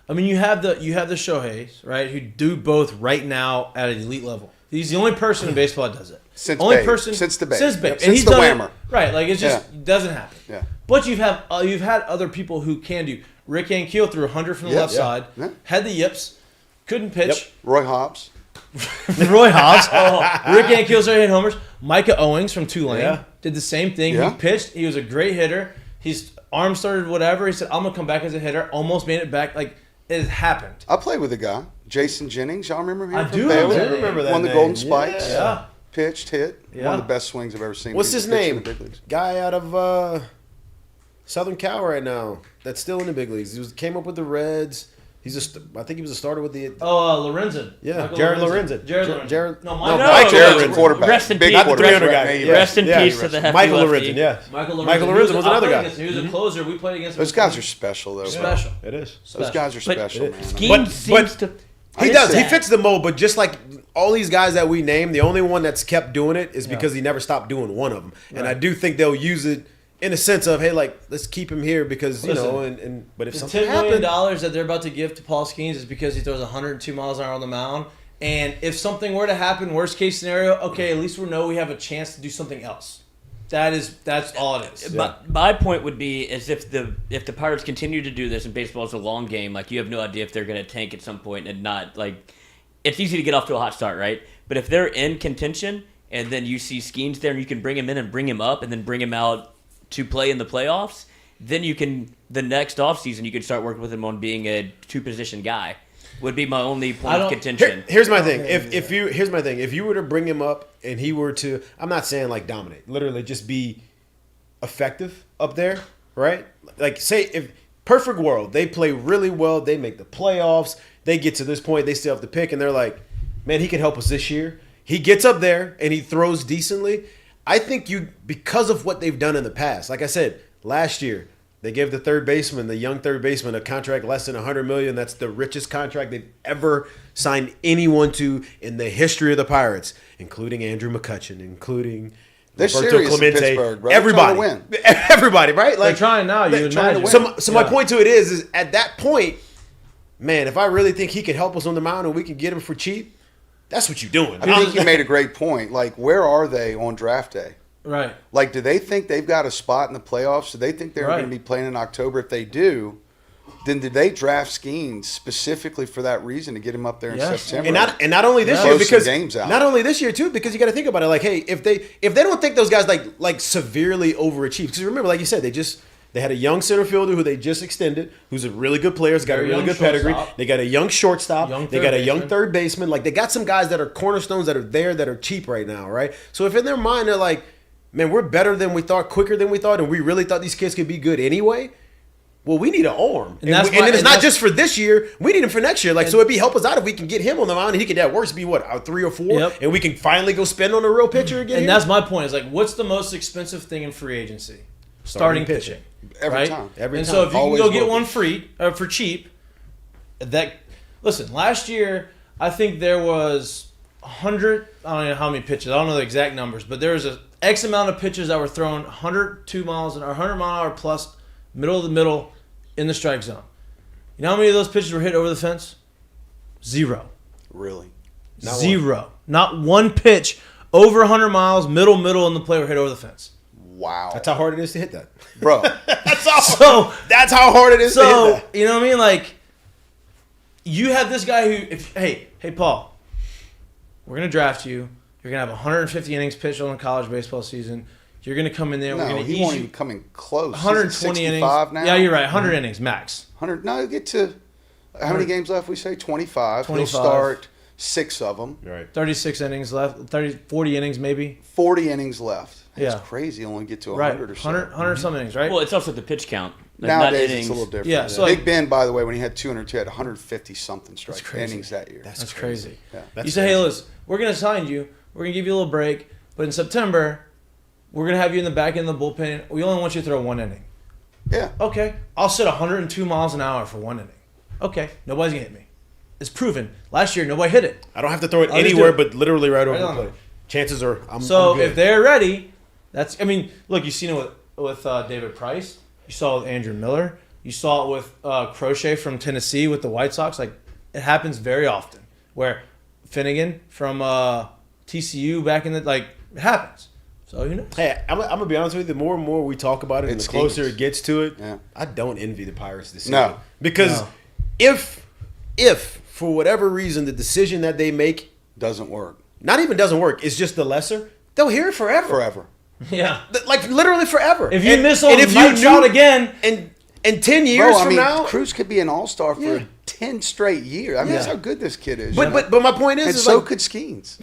I mean, you have the Shoheis, right, who do both right now at an elite level. He's the only person in baseball that does it. Since only Babe. person Since the Babe. Since Babe. Yep. And Since he's the done it- Whammer. right? Like it's just doesn't happen. Yeah. But you've had other people who can do. Rick Ankiel threw 100 from the Yeah. left Yeah. side, Yeah. had the yips, couldn't pitch. Roy Hobbs. Roy Hobbs, Rick Ankiel started hitting homers. Micah Owings from Tulane did the same thing. Yeah. He pitched. He was a great hitter. His arm started whatever. He said, "I'm gonna come back as a hitter." Almost made it back. Like it happened. I played with a guy, Jason Jennings. Y'all remember him? I from do Baylor? remember that Won the name. Golden Spikes. Yeah. Pitched, hit. Yeah. One of the best swings I've ever seen. What's when his he pitched in name? the big leagues. Guy out of Southern Cal right now that's still in the big leagues. He came up with the Reds. I think he was a starter with the. Lorenzen. Yeah, Michael Jared Lorenzen. Jared. No, Mike Jared's a quarterback. Rest in Big peace. quarterback. Not the 300 guy. Rest in peace to the hefty Michael lefty. Lorenzen. Yeah. Michael Lorenzen was another guy. He was a closer. We played against him. Those guys are special, though. Special. It is. Those guys are special, man. Scheme seems to. He does. He fits the mold, but just like all these guys that we named, the only one that's kept doing it is because he never stopped doing one of them. And I do think they'll use it in a sense of, hey, like, let's keep him here because, but if The something $10 million happens. that they're about to give to Paul Skeens is because he throws 102 miles an hour on the mound. And if something were to happen, worst case scenario, okay, at least we know we have a chance to do something else. That's all it is. My point would be is if the Pirates continue to do this, and baseball is a long game, like you have no idea if they're going to tank at some point and not, like, it's easy to get off to a hot start, right? But if they're in contention and then you see Skeens there and you can bring him in and bring him up and then bring him out to play in the playoffs, then you can, the next offseason, you can start working with him on being a two-position guy. Would be my only point of contention. Here's my thing. If you were to bring him up and he were to, I'm not saying like dominate, literally just be effective up there, right? Like say if perfect world, they play really well, they make the playoffs, they get to this point, they still have to pick, and they're like, man, he can help us this year. He gets up there and he throws decently. I think because of what they've done in the past, like I said, last year, they gave the young third baseman, a contract less than $100 million. That's the richest contract they've ever signed anyone to in the history of the Pirates, including Andrew McCutchen, including They're Roberto serious in Clemente. Pittsburgh, bro. Everybody, They're trying to everybody, right? Like they're trying now. You imagine. So my point to it is at that point, man, if I really think he could help us on the mound and we can get him for cheap, that's what you're doing. I think you made a great point. Like, where are they on draft day? Right. Like, do they think they've got a spot in the playoffs? Do they think they're going to be playing in October? If they do, then did they draft Skeens specifically for that reason to get him up there in September? And not only this year, because games out. not only this year too, because you got to think about it. Like, hey, if they don't think those guys like severely overachieve, because remember, like you said, they had a young center fielder who they just extended, who's a really good player, has got a really good pedigree. They got a young shortstop. They got a young third baseman. Like, they got some guys that are cornerstones that are there that are cheap right now, right? So if in their mind they're like, man, we're better than we thought, quicker than we thought, and we really thought these kids could be good anyway, well, we need an arm. And it's not just for this year. We need him for next year. Like, so it'd help us out if we can get him on the mound, and he could at worst be, what, 3 or 4? And we can finally go spend on a real pitcher again. And that's my point. Is like, what's the most expensive thing in free agency? Starting pitching. Every time. So if you can go get one free for cheap, listen. Last year, I think there was 100. I don't know how many pitches. I don't know the exact numbers, but there was a X amount of pitches that were thrown 102 miles or 100 mile an hour plus, middle of the middle, in the strike zone. You know how many of those pitches were hit over the fence? 0. Really? Zero. Not one pitch over 100 miles, middle, and the play were hit over the fence. Wow. That's how hard it is to hit that. Bro. That's how hard it is to hit that. You know what I mean? Like, you have this guy who, hey, Paul, we're going to draft you. You're going to have 150 innings pitched on the college baseball season. You're going to come in there. We're going to he won't even come in close. 120 innings. Now? Yeah, you're right. 100 innings max. 100. No, get to how many games left? We say 25. 25. He'll start 6 of them. Right. 36 innings left. 40 innings maybe. 40 innings left. Yeah. It's crazy. Only get to 100 or so. 100 some innings, right? Well, it's also the pitch count. Nowadays, it's a little different. Yeah, so Big Ben, by the way, when he had 202, had 150-something strike innings that year. That's crazy. Yeah. You say, hey, listen, we're going to sign you. We're going to give you a little break. But in September, we're going to have you in the back end of the bullpen. We only want you to throw 1 inning. Yeah. Okay. I'll sit 102 miles an hour for 1 inning. Okay. Nobody's going to hit me. It's proven. Last year, nobody hit it. I don't have to throw it anywhere but literally right over the plate. Chances are I'm good. If they're ready, look, you've seen it with David Price. You saw it with Andrew Miller. You saw it with Crochet from Tennessee with the White Sox. Like, it happens very often where Finnegan from TCU back in it happens. So, who knows? Hey, I'm going to be honest with you. The more and more we talk about it and the closer it gets to it, I don't envy the Pirates' decision. No. Because if for whatever reason the decision that they make doesn't work, not even doesn't work, it's just the lesser, they'll hear it forever. Forever. Yeah. Like, literally forever. If you miss on Mike Trout again. And 10 years from now, Cruz could be an all-star for 10 straight years. I mean, that's how good this kid is. But my point is, and so could Skeens.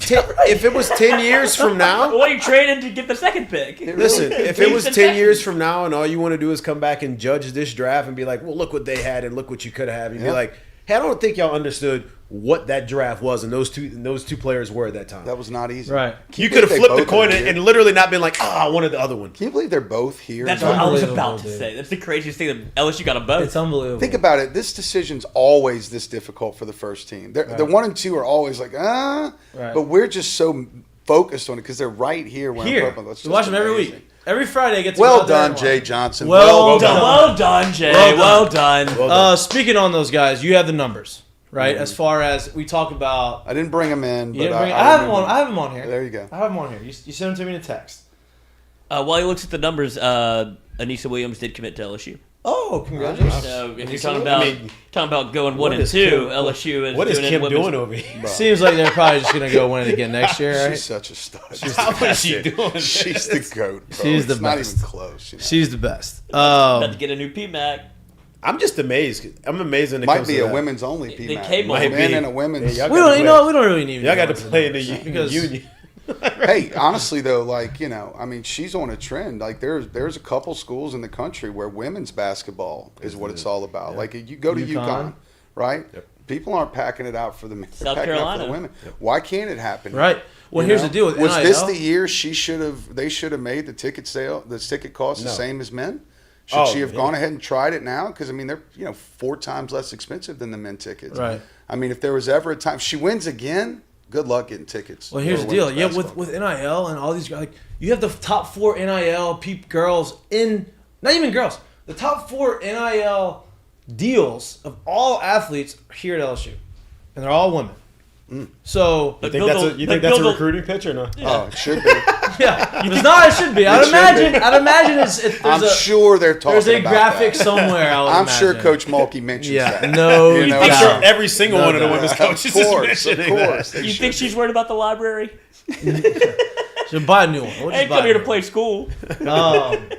If it was 10 years from now, what are you trading to get the second pick? Listen, if it was 10 years from now, and all you want to do is come back and judge this draft and be like, well, look what they had and look what you could have, you'd be like, Hey, I don't think y'all understood what that draft was, and those two players were at that time. That was not easy. Right. You could have flipped the coin and literally not been like, I wanted the other one. Can you believe they're both here? That's what I was about to say. That's the craziest thing that LSU got a vote. It's unbelievable. Think about it. This decision's always this difficult for the first team. The 1 and 2 are always like, Right. but we're just so focused on it because they're right here. We watch them every week. Every Friday, I get to go Well out there done, and Jay watch. Johnson. Well done. Well done, Jay. Well done. Speaking on those guys, you have the numbers, right? As far as we talk about, I didn't bring them in, but I have them on. I have them on here. There you go. I have them on here. You sent them to me in a text. While he looks at the numbers, Anissa Williams did commit to LSU. Oh, congratulations! So if you're talking about going 1 and 2, LSU is What is doing Kim it doing over here? Seems like they're probably just gonna go win it again next year, right? She's such a stud. How is she doing? She's the goat, bro. She's the It's not best. even close. She's the best. about to get a new PMAC. I'm just amazed. I'm amazed when it Might comes be to a that. women's only They PMAC. came on. Might Men be. and a women's. Hey, y'all We gotta don't. play. We don't really need. Y'all got to play in the because union. Hey, honestly though, like, you know, I mean, she's on a trend. Like, there's a couple schools in the country where women's basketball is what it's all about. Like, you go to UConn, right? Yep. People aren't packing it out for the men. They're South packing it out for Carolina. the women. Why can't it happen? Right. Well, You here's know? the deal with Was NIL. this the year they should have made the ticket cost the No. same as men? Should she have yeah. gone ahead and tried it now? Because I mean, they're 4 times less expensive than the men tickets. Right. I mean, if there was ever a time she wins again, good luck getting tickets. Well, here's for the deal. women's Yeah, basketball. with NIL and all these guys, like you have the top 4 NIL girls in, not even girls, the top 4 NIL deals of all athletes here at LSU, and they're all women. So But You think that's a recruiting pitch or no? Oh, it should be. yeah, it's not. It should be. I'd imagine there's I'm a, sure they're talking there's a about graphic that. somewhere. I would I'm sure imagine. Coach Mulkey mentions Yeah, that. no You know, I'm doubt. sure every single No one of the doubt. women's coaches Of course, is of mentioning that. course. They You should think be. she's worried about the library? Should buy a new one. We'll I just ain't buy come a here to new play school. one.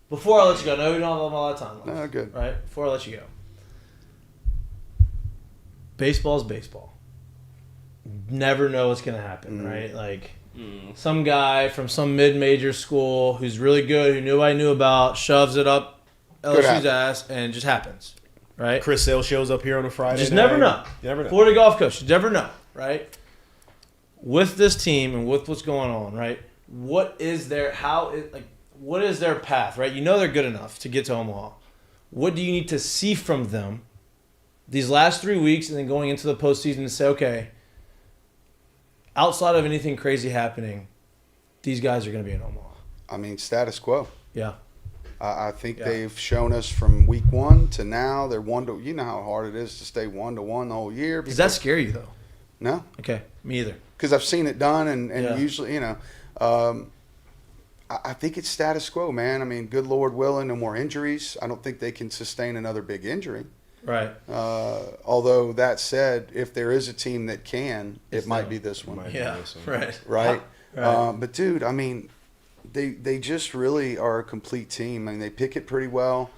Before I let you go, no, we don't have a lot of time left. No, good. Right? Before I let you go. Baseball's baseball. Never know what's going to happen, right? Like, some guy from some mid-major school who's really good, who nobody knew about, shoves it up LSU's happen. ass, and it just happens, right? Chris Sale shows up here on a Friday. Just night. never know. You never know. Florida golf coach, you never know, right? With this team and with what's going on, right? What is their what is their path, right? You know they're good enough to get to Omaha. What do you need to see from them these last 3 weeks and then going into the postseason to say, okay, outside of anything crazy happening, these guys are going to be in Omaha. I mean, status quo. Yeah. I think they've shown us from week 1 to now they're 1-1. You know how hard it is to stay 1-1 the whole year. Does that scare you, though? No, Okay, me either. because I've seen it done, and Yeah. usually, I think it's status quo, man. I mean, good Lord willing, no more injuries. I don't think they can sustain another big injury. Right. Although that said, if there is a team that can, it might be this one, Yeah, right. right? Right. But dude, I mean, they just really are a complete team. I mean, they pick it pretty well,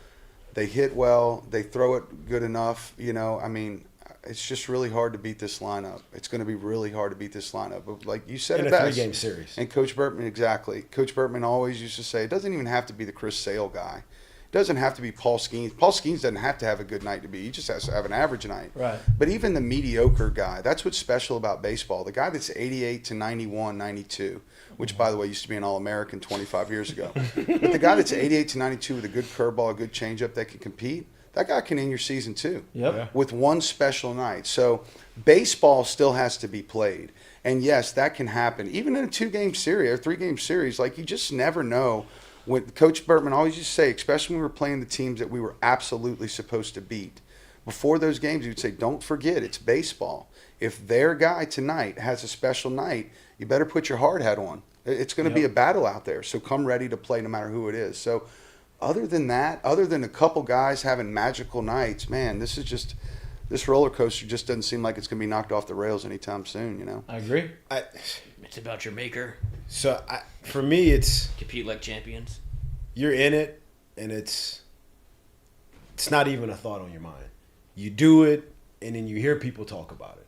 they hit well, they throw it good enough. I mean, it's just really hard to beat this lineup. It's going to be really hard to beat this lineup. But like you said In it a best. 3-game series. And Coach Burtman, exactly. Coach Burtman always used to say, it doesn't even have to be the Chris Sale guy. It doesn't have to be Paul Skeens. Paul Skeens doesn't have to have a good night to be. He just has to have an average night. Right. But even the mediocre guy, that's what's special about baseball. The guy that's 88 to 91, 92, which, by the way, used to be an All-American 25 years ago. But the guy that's 88 to 92 with a good curveball, a good changeup that can compete, that guy can end your season too. Yep. Yeah. With one special night. So baseball still has to be played. And yes, that can happen. Even in a 2-game series or 3-game series, like you just never know. When Coach Burtman always used to say, especially when we were playing the teams that we were absolutely supposed to beat, before those games, he would say, don't forget, it's baseball. If their guy tonight has a special night, you better put your hard hat on. It's going to be a battle out there, so come ready to play no matter who it is. So other than that, other than a couple guys having magical nights, man, this roller coaster just doesn't seem like it's going to be knocked off the rails anytime soon, I agree. It's about your maker. So for me, it's Compete like champions. you're in it, and it's not even a thought on your mind. You do it, and then you hear people talk about it.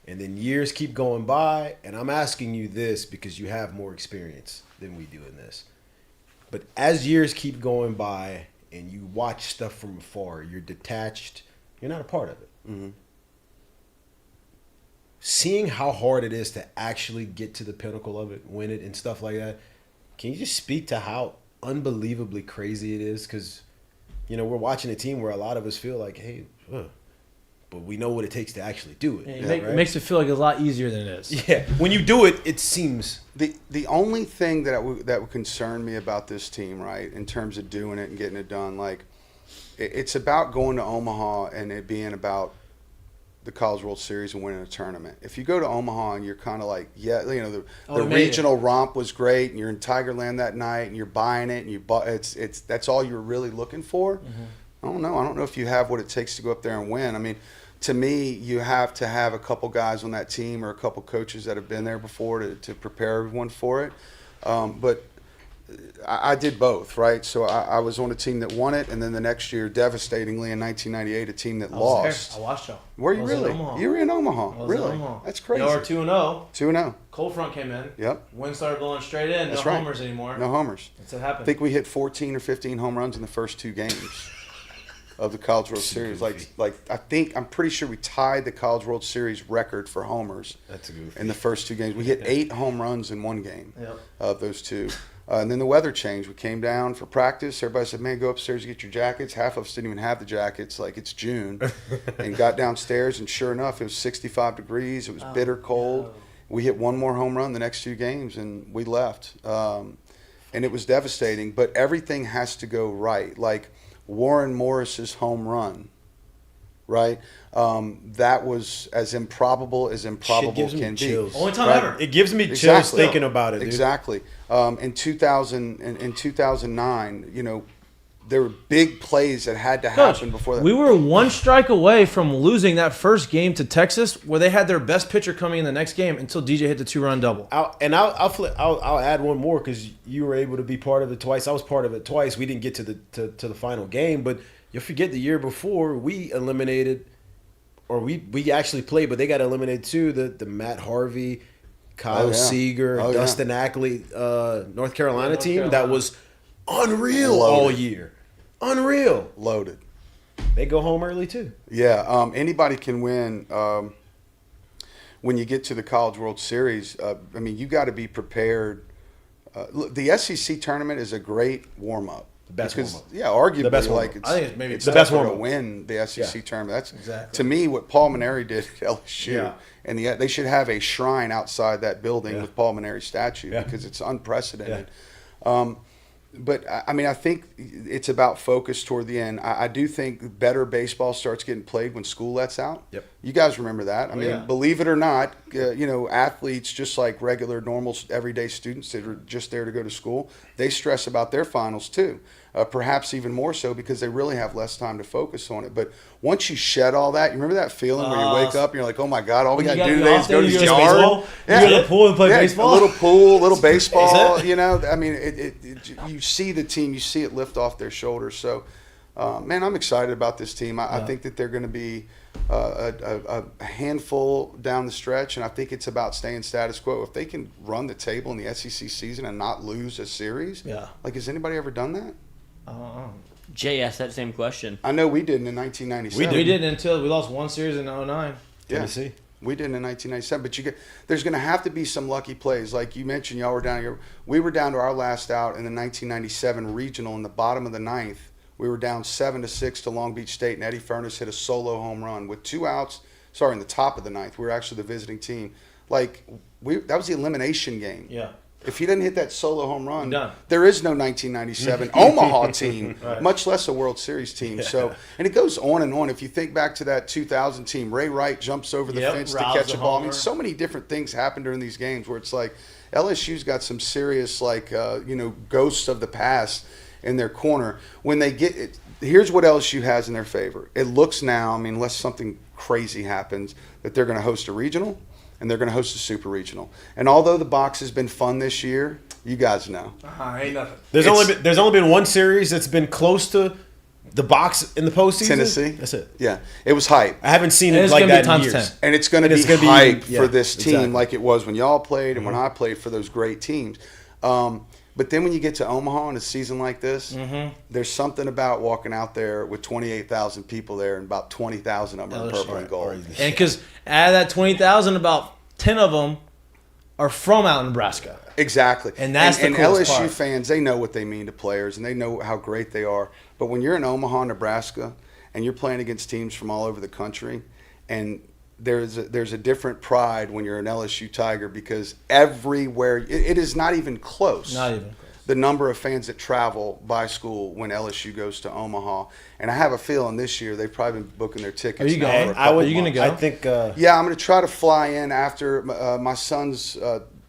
And then years keep going by, and I'm asking you this because you have more experience than we do in this. But as years keep going by and you watch stuff from afar, you're detached, you're not a part of it. seeing how hard it is to actually get to the pinnacle of it, win it, and stuff like that. Can you just speak to how unbelievably crazy it is? Because, we're watching a team where a lot of us feel like, hey, but we know what it takes to actually do it. It makes it feel like a lot easier than it is. Yeah, when you do it, it seems. The only thing that would concern me about this team, right, in terms of doing it and getting it done, like, it's about going to Omaha and it being about the College World Series and winning a tournament. If you go to Omaha and you're kind of like, the regional romp was great, and you're in Tigerland that night and you're buying it, and that's all you're really looking for. I don't know. I don't know if you have what it takes to go up there and win. I mean, to me, you have to have a couple guys on that team or a couple coaches that have been there before to prepare everyone for it. But I did both, right? So I was on a team that won it, and then the next year, devastatingly, in 1998, a team that lost. I watched y'all. Were you really? You were in Omaha. Really? That's crazy. Y'all were 2-0. 2-0. Cold front came in. Yep. Wind started blowing straight in. That's no right. homers anymore. No homers. That's what happened. I think we hit 14 or 15 home runs in the first 2 games of the College World Series. I'm pretty sure we tied the College World Series record for homers. That's a goofy. In the first 2 games. We hit 8 home runs in 1 game of those 2. And then the weather changed. We came down for practice. Everybody said, man, go upstairs and get your jackets. Half of us didn't even have the jackets. Like, it's June. And got downstairs, and sure enough, it was 65 degrees. It was bitter cold. No. We hit 1 more home run the next 2 games, and we left. And it was devastating. But everything has to go right. Like Warren Morris's home run, right? That was as improbable can be. Chills. Only time ever. It gives me chills thinking about it, dude. Exactly. In 2009, there were big plays that had to happen before that. We were 1 strike away from losing that first game to Texas, where they had their best pitcher coming in the next game until DJ hit the 2-run double. I'll add one more because you were able to be part of it twice. I was part of it twice. We didn't get to the final game, but you'll forget the year before we eliminated, or we actually played, but they got eliminated too. The Matt Harvey, Kyle Seager, Dustin Ackley, North Carolina team that was unreal all year. Unreal. Loaded. They go home early too. Yeah. Anybody can win. When you get to the College World Series, you got to be prepared. Look, the SEC tournament is a great warm-up. The best warm-up. Yeah, arguably, the best like I think it's the best tougher warm-up to win the SEC tournament. That's exactly to me what Paul Maneri did at LSU, and they should have a shrine outside that building with Paul Maneri's statue because it's unprecedented. But I think it's about focus toward the end. I do think better baseball starts getting played when school lets out. Yep. You guys remember that? Believe it or not, athletes just like regular, normal, everyday students that are just there to go to school, they stress about their finals too. Perhaps even more so because they really have less time to focus on it. But once you shed all that, you remember that feeling where you wake up and you're like, oh my God, all we got to do today is go to the yard. You go to the pool and play baseball? A little pool, a little baseball. You see the team, you see it lift off their shoulders. So, man, I'm excited about this team. I think that they're going to be a handful down the stretch, and I think it's about staying status quo. If they can run the table in the SEC season and not lose a series, has anybody ever done that? Jay asked that same question. I know we didn't in 1997. We didn't until we lost 1 series in 2009. Tennessee. We didn't in 1997, but there's going to have to be some lucky plays. Like you mentioned, y'all were down here. We were down to our last out in the 1997 regional in the bottom of the 9th. We were down 7-6 to Long Beach State, and Eddie Furness hit a solo home run with 2 outs. Sorry, in the top of the 9th. We were actually the visiting team. That was the elimination game. Yeah. If he didn't hit that solo home run, done. there is no 1997 Omaha team, much less a World Series team. So, and it goes on and on. If you think back to that 2000 team, Ray Wright jumps over the fence to catch a ball. So many different things happen during these games where it's like LSU's got some serious, ghosts of the past in their corner. When they get it, here's what LSU has in their favor. It looks now, unless something crazy happens, that they're going to host a regional. And they're going to host a super regional. And although the box has been fun this year, you guys know. Ain't nothing. There's only been 1 series that's been close to the box in the postseason. Tennessee. That's it. Yeah. It was hype. I haven't seen it like that in years. 10. And it's going to be hype for this team like it was when y'all played and when I played for those great teams. But then when you get to Omaha in a season like this, there's something about walking out there with 28,000 people there and about 20,000 of them are purple and gold. And because out of that 20,000, about 10 of them are from out in Nebraska. Exactly. And that's the and coolest LSU part. fans, they know what they mean to players and they know how great they are. But when you're in Omaha, Nebraska, and you're playing against teams from all over the country, and there's a different pride when you're an LSU Tiger because everywhere it is not even close. Not even close. The number of fans that travel by school when LSU goes to Omaha, and I have a feeling this year they've probably been booking their tickets. Are you now going? for a couple Are you going to months. go? I think. Yeah, I'm going to try to fly in after my son's.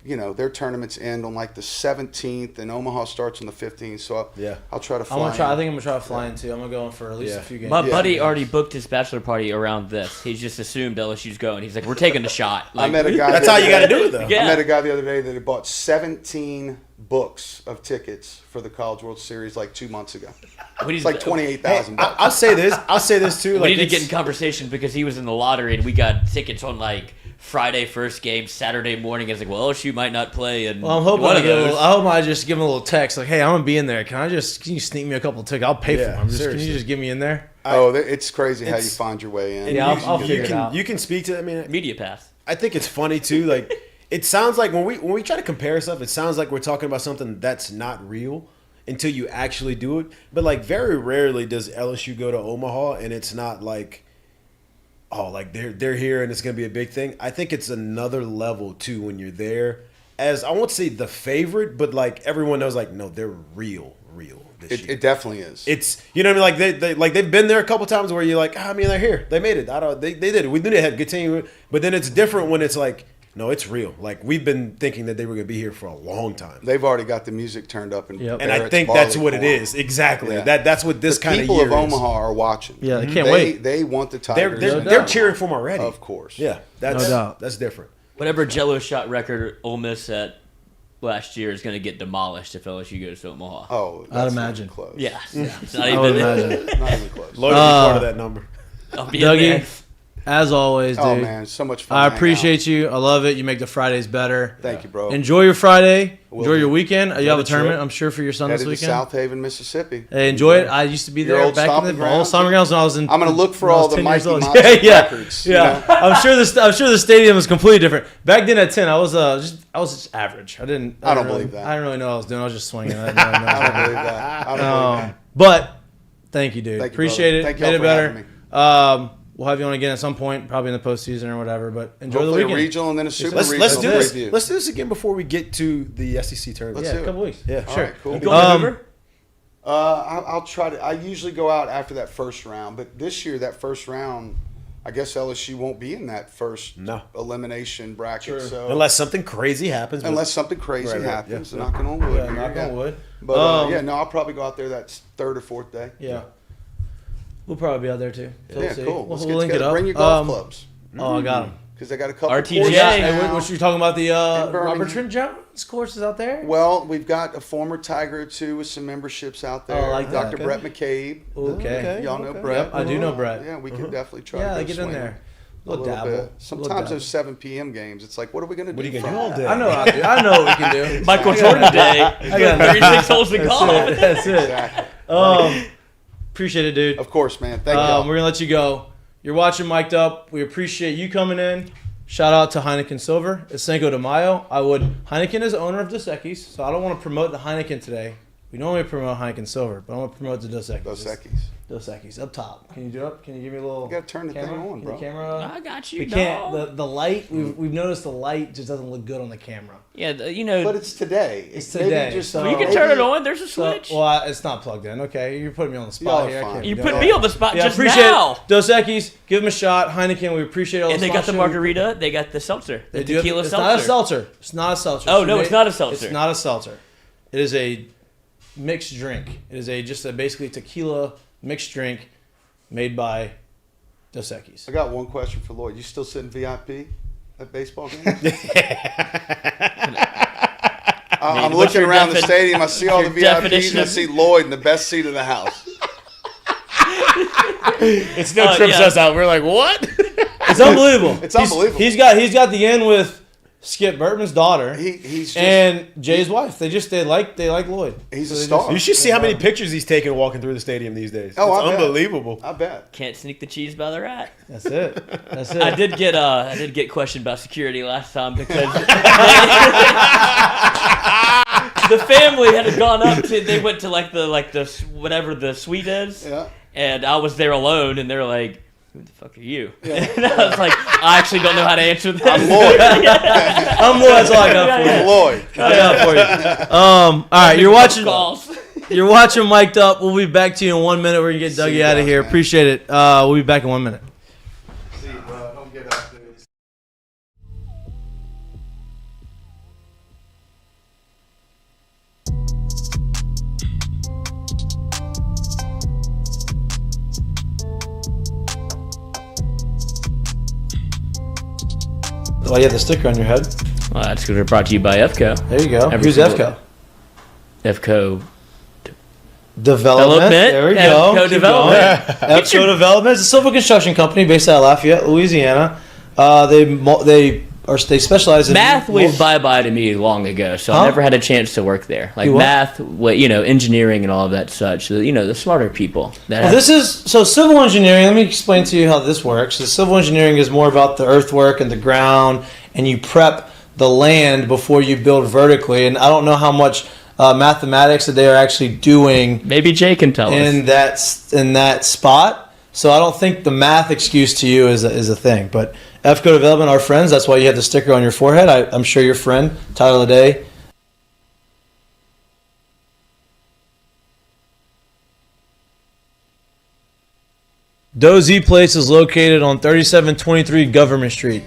Their tournaments end on like the 17th, and Omaha starts on the 15th. So I'll try to fly. I think I'm gonna try to fly in too. I'm gonna go in for at least a few games. My buddy already booked his bachelor party around this. He's just assumed LSU's going. He's like, we're taking a shot. Like, I met a guy. That's how you got to do it, though. Yeah. I met a guy the other day that had bought 17 books of tickets for the College World Series like 2 months ago. It's like $28,000. I'll say this too. We Like need to get in conversation because he was in the lottery and we got tickets on like Friday first game, Saturday morning. It's like, well, LSU might not play. And Well, I'm hoping one of those. I hope I just give him a little text like, "Hey, I'm gonna be in there. Can you sneak me a couple of tickets? I'll pay for them. Can seriously. you just get me in there?" It's crazy how you find your way in. Yeah, I'll figure it out. You can speak to. I mean, Media pass. I think it's funny too. Like it sounds like when we try to compare stuff, it sounds like we're talking about something that's not real until you actually do it. But like very rarely does LSU go to Omaha and it's not like, oh, like they're here and it's gonna be a big thing. I think it's another level too when you're there. As I won't say the favorite, but like everyone knows, like no, they're real this year. It definitely is. It's you know what I mean, like they've been there a couple times where you're like, I mean they're here, they made it. They did it. We knew they had a good team, but then it's different when it's like, no, it's real. Like we've been thinking that they were gonna be here for a long time. They've already got the music turned up, and I think that's what it is exactly. Yeah. That's what this kind of people year of Omaha are watching. Yeah, they can't wait. They want the Tigers. They're cheering for them already. Of course. Yeah, No doubt. that's different. Whatever Jello shot record Ole Miss set last year is going to get demolished if LSU goes to Omaha. Oh, I'd imagine. Close. Yeah. It's not I would even. imagine. Not even close. Lloyd will be part of that number. I'll be in there. Dougie, as always, dude. Oh man, so much fun. I to hang out. appreciate you. I love it. You make the Fridays better. Thank you, bro. Enjoy your Friday. Enjoy do. your weekend. You have a the trip. tournament, I'm sure, for your son Headed this to weekend. South Haven, Mississippi. Hey, enjoy it. I used to be Your there old back in stomping the old grounds? stomping grounds when I was in. I'm gonna look for when I all was the 10 years Mikie old. Mahtook yeah, records. yeah. You know? I'm sure the stadium was completely different. Back then at 10, I was just average. I don't believe that. I didn't really know what I was doing. I was just swinging. I didn't really know what I I was don't believe that. I don't believe that. But thank you, dude. Thank you, Appreciate brother. it. Thank y'all Made it for better. having me. We'll have you on again at some point, probably in the postseason or whatever. But enjoy Hopefully the a weekend. regional and then a super Let's regional do this. preview. Let's do this again before we get to the SEC tournament. Let's Yeah, do a couple weeks. Yeah, All sure. right, cool. You going over? I'll try to. I usually go out after that first round, but this year that first round, I guess LSU won't be in that first elimination bracket. So Unless something crazy happens. unless something crazy Right, happens, yeah. knocking on wood. Yeah, here, knock on wood. But I'll probably go out there that third or fourth day. Yeah. We'll probably be out there too. So Yeah, we'll see. cool. Let's We'll get link it together. up. Bring your golf clubs Oh, I got them. because they got a couple. RTJ. courses Yeah, Hey, now. what you talking about? The Birmingham. Robert Trent Jones courses out there? Well, we've got a former Tiger or two with some memberships out there. Oh, I like that. Dr. Brett McCabe. Okay. Y'all know Brett. Yep, I do know Brett. Yeah, we could definitely try Yeah, to go get in swing there. a Little little dabble. bit. Little Sometimes dabble. those 7 p.m. games, it's like, what are we going to do? What are you from gonna do all that? day? I know what I do. I know what we can do. Michael Jordan Day. I got 36 holes to golf. That's it. Exactly. Appreciate it, dude. Of course, man. Thank y'all. We're gonna let you go. You're watching Mik'd Up. We appreciate you coming in. Shout out to Heineken Silver. It's Cinco de Mayo. Heineken is owner of Dos Equis, so I don't want to promote the Heineken today. We normally promote Heineken Silver, but I want to promote the Dos Equis. Dos Equis. Dos Equis up top. Can you do it up? Can you give me a little? You got to turn the camera? thing on, Can bro. the camera. I got you. We can't. The light. We've noticed the light just doesn't look good on the camera. Yeah, But it's today. It's Maybe today, Just, so- you can turn it on. There's a switch. Well, it's not plugged in. Okay, you're putting me on the spot Y'all are here. I fine. can't You be put doing me that. on the spot Yeah, just appreciate now. it. Dos Equis, give them a shot. Heineken, we appreciate all the And they got the sponsorship. margarita. They got the seltzer. The They do have- tequila it's seltzer. not a seltzer. It's not a seltzer. Oh, no, it's not a seltzer. It's not a seltzer. It is a mixed drink. It is just a basically tequila mixed drink made by Dos Equis. I got one question for Lloyd. You still sitting VIP at baseball games? I'm what's looking your around the defi- stadium. I see all the your VIPs definition and I of- see Lloyd in the best seat in the house. It still trips yeah. us out. We're like, what? It's unbelievable. It's unbelievable. He's got the end with Skip Burton's daughter. He's just, and Jay's wife. They like Lloyd. He's a star. You should see how many pictures he's taking walking through the stadium these days. Oh, it's unbelievable. I bet. Can't sneak the cheese by the rat. That's it. I did get questioned by security last time because the family had gone up to. They went to the whatever the suite is. Yeah. And I was there alone, and they're like, "Who the fuck are you?" Yeah. And I was like, "I actually don't know how to answer this." I'm Lloyd. I'm Lloyd. That's all I got for you. I'm Lloyd. I got for you. All right, you're watching. You're watching Miked Up. We'll be back to you in 1 minute. We're gonna get Dougie out of here. Man. Appreciate it. We'll be back in 1 minute. See you, bro. Don't get up, dude. Oh, you have the sticker on your head. Well, that's because we're brought to you by EFCO. There you go. Who's EFCO? EFCO Development. There we go. EFCO Development. EFCO Development is a civil construction company based out of Lafayette, Louisiana. They specialize in math went bye to me long ago, so I never had a chance to work there. Like math, engineering and all of that such. So, the smarter people. Civil engineering. Let me explain to you how this works. The civil engineering is more about the earthwork and the ground, and you prep the land before you build vertically. And I don't know how much mathematics that they are actually doing. Maybe Jay can tell us in that spot. So I don't think the math excuse to you is a thing, but. EFCO Development, our friends. That's why you have the sticker on your forehead. I'm sure your friend, Tyler Day. Dozy Place is located on 3723 Government Street.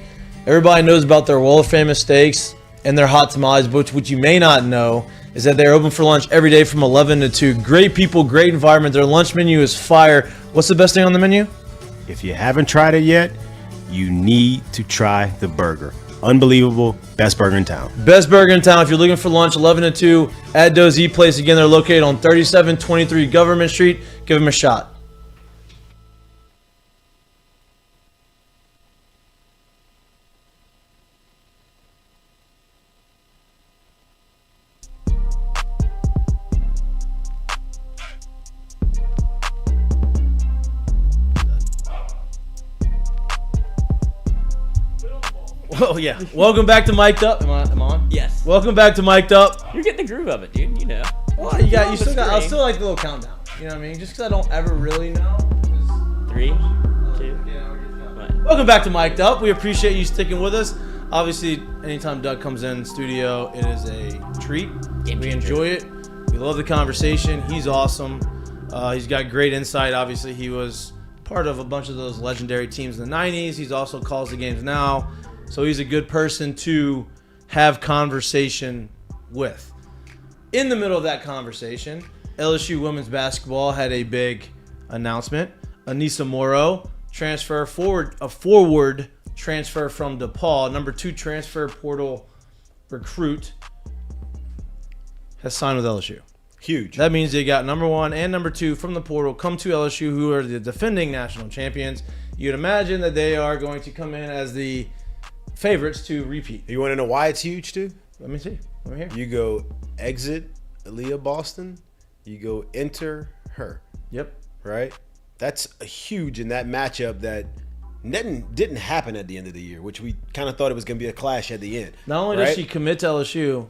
Everybody knows about their world-famous steaks and their hot tamales, but what you may not know is that they're open for lunch every day from 11 to 2. Great people, great environment. Their lunch menu is fire. What's the best thing on the menu? If you haven't tried it yet, you need to try the burger. Unbelievable. Best burger in town. Best burger in town. If you're looking for lunch, 11 to 2 at Dozy Place. Again, they're located on 3723 Government Street. Give them a shot. Oh, yeah. Welcome back to Miked Up. Am I on? Yes. Welcome back to Miked Up. You're getting the groove of it, dude. Well, I still like the little countdown. You know what I mean? Just because I don't ever really know. 3, 2, 1. Welcome back to Miked Up. We appreciate you sticking with us. Obviously, anytime Doug comes in studio, it is a treat. We enjoy it. We love the conversation. He's awesome. He's got great insight. Obviously, he was part of a bunch of those legendary teams in the 90s. He's also calls the games now. So he's a good person to have conversation with. In the middle of that conversation, LSU women's basketball had a big announcement. Anissa Morrow, forward transfer from DePaul, number 2 transfer portal recruit, has signed with LSU. Huge. That means they got number 1 and number 2 from the portal come to LSU, who are the defending national champions. You'd imagine that they are going to come in as the favorites to repeat. You want to know why it's huge, too? Let me see. Let me hear. You go exit Aaliyah Boston. You go enter her. Yep. Right? That's huge in that matchup that didn't happen at the end of the year, which we kind of thought it was going to be a clash at the end. Not only did she commit to LSU,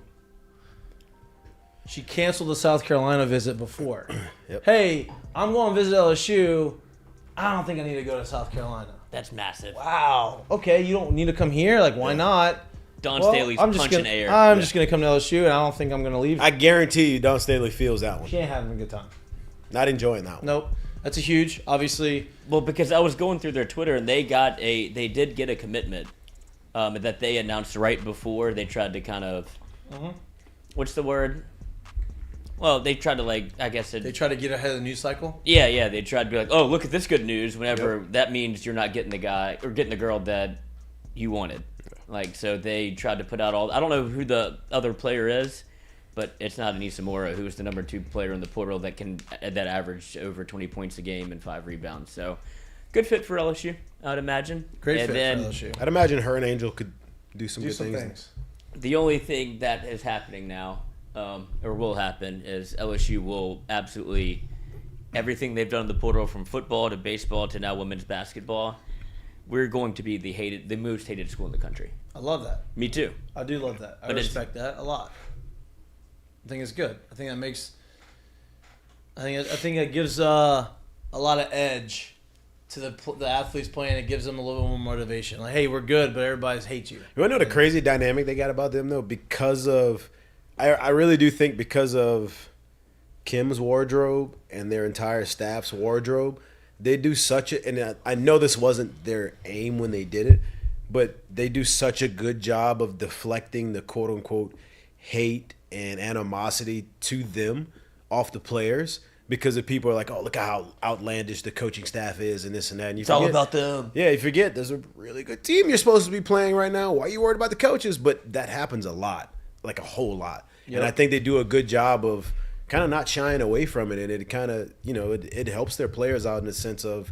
she canceled the South Carolina visit before. Yep. Hey, I'm going to visit LSU. I don't think I need to go to South Carolina. That's massive. Wow. Okay, you don't need to come here? Like, why not? Don Staley's punching air. I'm just going to come to LSU, and I don't think I'm going to leave. I guarantee you Don Staley feels that one. She ain't having a good time. Not enjoying that one. Nope. That's a huge, obviously. Well, because I was going through their Twitter, and they did get a commitment that they announced right before they tried to kind of, what's the word? Well, they tried to, they tried to get ahead of the news cycle? Yeah, they tried to be like, oh, look at this good news, whenever that means you're not getting the guy, or getting the girl that you wanted. So they tried to put out I don't know who the other player is, but it's not Anissa Morrow, who was the number 2 player in the portal that averaged over 20 points a game and 5 rebounds. So, good fit for LSU, I would imagine. Great fit for LSU. I'd imagine her and Angel could do some Do good some things. things. The only thing that is happening now, or will happen, is LSU will absolutely everything they've done in the portal, from football to baseball to now women's basketball. We're going to be the most hated school in the country. I love that. Me too. I do love that. I But respect that a lot. I think it's good. I think that makes. I think it gives a lot of edge to the athletes playing. It gives them a little more motivation. Like, hey, we're good, but everybody hates you. You want to know the crazy dynamic they got about them though? Because of, I really do think because of Kim's wardrobe and their entire staff's wardrobe, they do such a, and I know this wasn't their aim when they did it, but they do such a good job of deflecting the quote unquote hate and animosity to them off the players, because if people are like, oh, look how outlandish the coaching staff is and this and that. And you It's all about them. Yeah, you forget there's a really good team you're supposed to be playing right now. Why are you worried about the coaches? But that happens a lot, like a whole lot. Yep. And I think they do a good job of kind of not shying away from it. And it kind of, it helps their players out in the sense of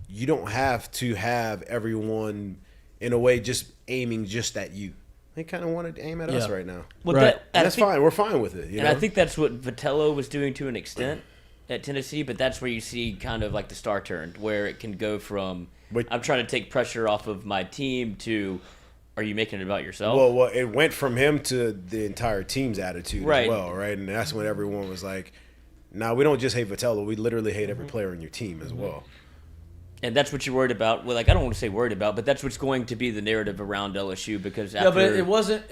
you don't have to have everyone in a way just aiming just at you. They kind of want to aim at us right now. Well, Right. And that's fine. We're fine with it. I think that's what Vitello was doing to an extent at Tennessee, but that's where you see kind of like the star turn, where it can go from I'm trying to take pressure off of my team to are you making it about yourself? Well, it went from him to the entire team's attitude as well, right? And that's when everyone was like, nah, we don't just hate Vitello. We literally hate every player in your team as well. And that's what you're worried about. Well, like, I don't want to say worried about, but that's what's going to be the narrative around LSU, because after... Yeah, but it wasn't.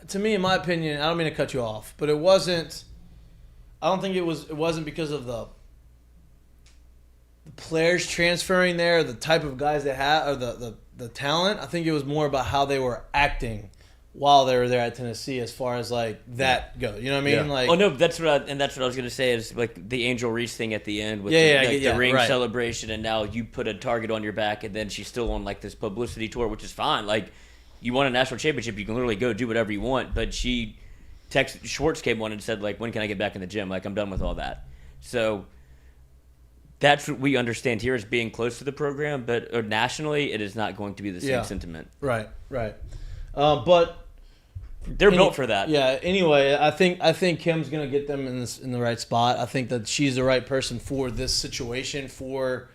To me, in my opinion, I don't mean to cut you off, but it wasn't. I don't think it was. It wasn't because of the players transferring there, the type of guys they had, or the talent. I think it was more about how they were acting while they were there at Tennessee, as far as like that goes. You know what I mean? Yeah. Like, Oh no, that's what I was gonna say is like the Angel Reese thing at the end with the ring right. celebration, and now you put a target on your back, and then she's still on like this publicity tour, which is fine. Like, you won a national championship, you can literally go do whatever you want. But Schwartz came on and said like, when can I get back in the gym? Like, I'm done with all that. So that's what we understand here as being close to the program, but nationally, it is not going to be the same sentiment. Right. But they're built for that. Yeah. Anyway, I think Kim's gonna get them in the right spot. I think that she's the right person for this situation, for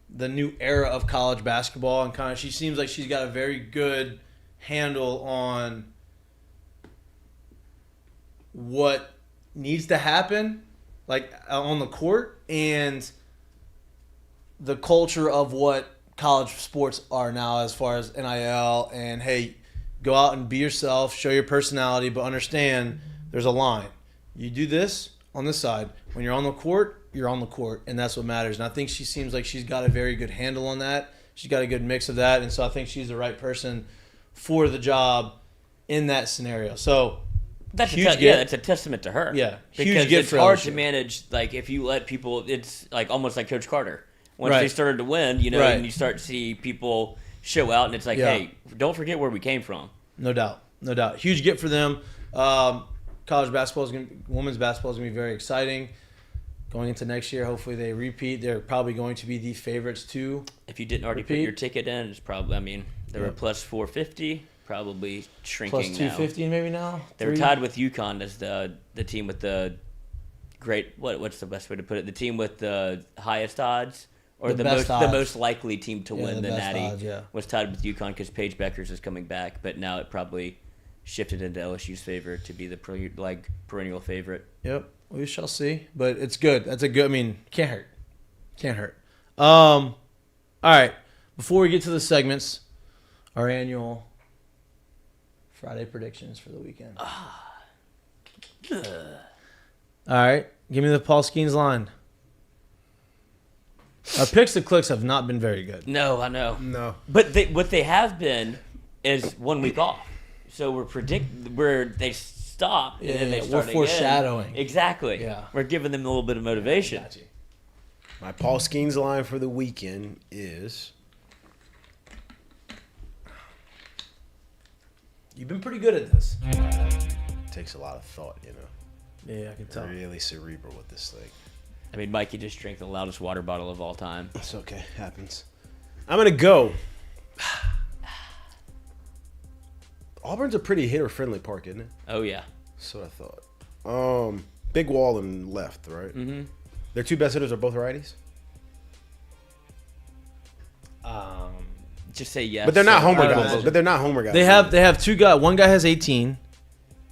the new era of college basketball, and kind of she seems like she's got a very good handle on what needs to happen, like on the court, and the culture of what college sports are now, as far as NIL and hey, go out and be yourself, show your personality, but understand there's a line. You do this on this side. When you're on the court, you're on the court, and that's what matters. And I think she seems like she's got a very good handle on that. She's got a good mix of that, and so I think she's the right person for the job in that scenario. So that's huge that's a testament to her. Yeah, because huge gift it's for hard LSU. to manage. Like, if you let people, it's like almost like Coach Carter. Once Right. they started to win, Right. and you start to see people show out, and it's like, hey, don't forget where we came from. No doubt. Huge gift for them. College basketball women's basketball is gonna be very exciting. Going into next year, hopefully they repeat. They're probably going to be the favorites too. If you didn't already put your ticket in, it's probably, they were plus 450, probably shrinking Plus 250 maybe now. They were tied with UConn as the team with the great, what's the best way to put it? The team with the highest odds, or the most likely team to win the Natty odds, was tied with UConn because Paige Beckers is coming back, but now it probably shifted into LSU's favor to be the perennial favorite. Yep, we shall see, but it's good. That's a good. Can't hurt. All right. Before we get to the segments, our annual Friday predictions for the weekend. All right, give me the Paul Skeens line. Our picks and clicks have not been very good. No, I know. No. But what they have been is 1 week off. So where they stop and then they start we're foreshadowing. Again. Exactly. Yeah. We're giving them a little bit of motivation. Got you. My Paul Skeens line for the weekend is... You've been pretty good at this. Takes a lot of thought, Yeah, I can tell. Really cerebral with this thing. Mikey just drank the loudest water bottle of all time. It's okay. Happens. I'm going to go Auburn's a pretty hitter-friendly park, isn't it? Oh yeah. That's what I thought. Big wall and left, right? Mm-hmm. Their two best hitters are both righties? Just say yes. But they're not homer guys. imagine. But they're not homer guys. They have two guys. One guy has 18.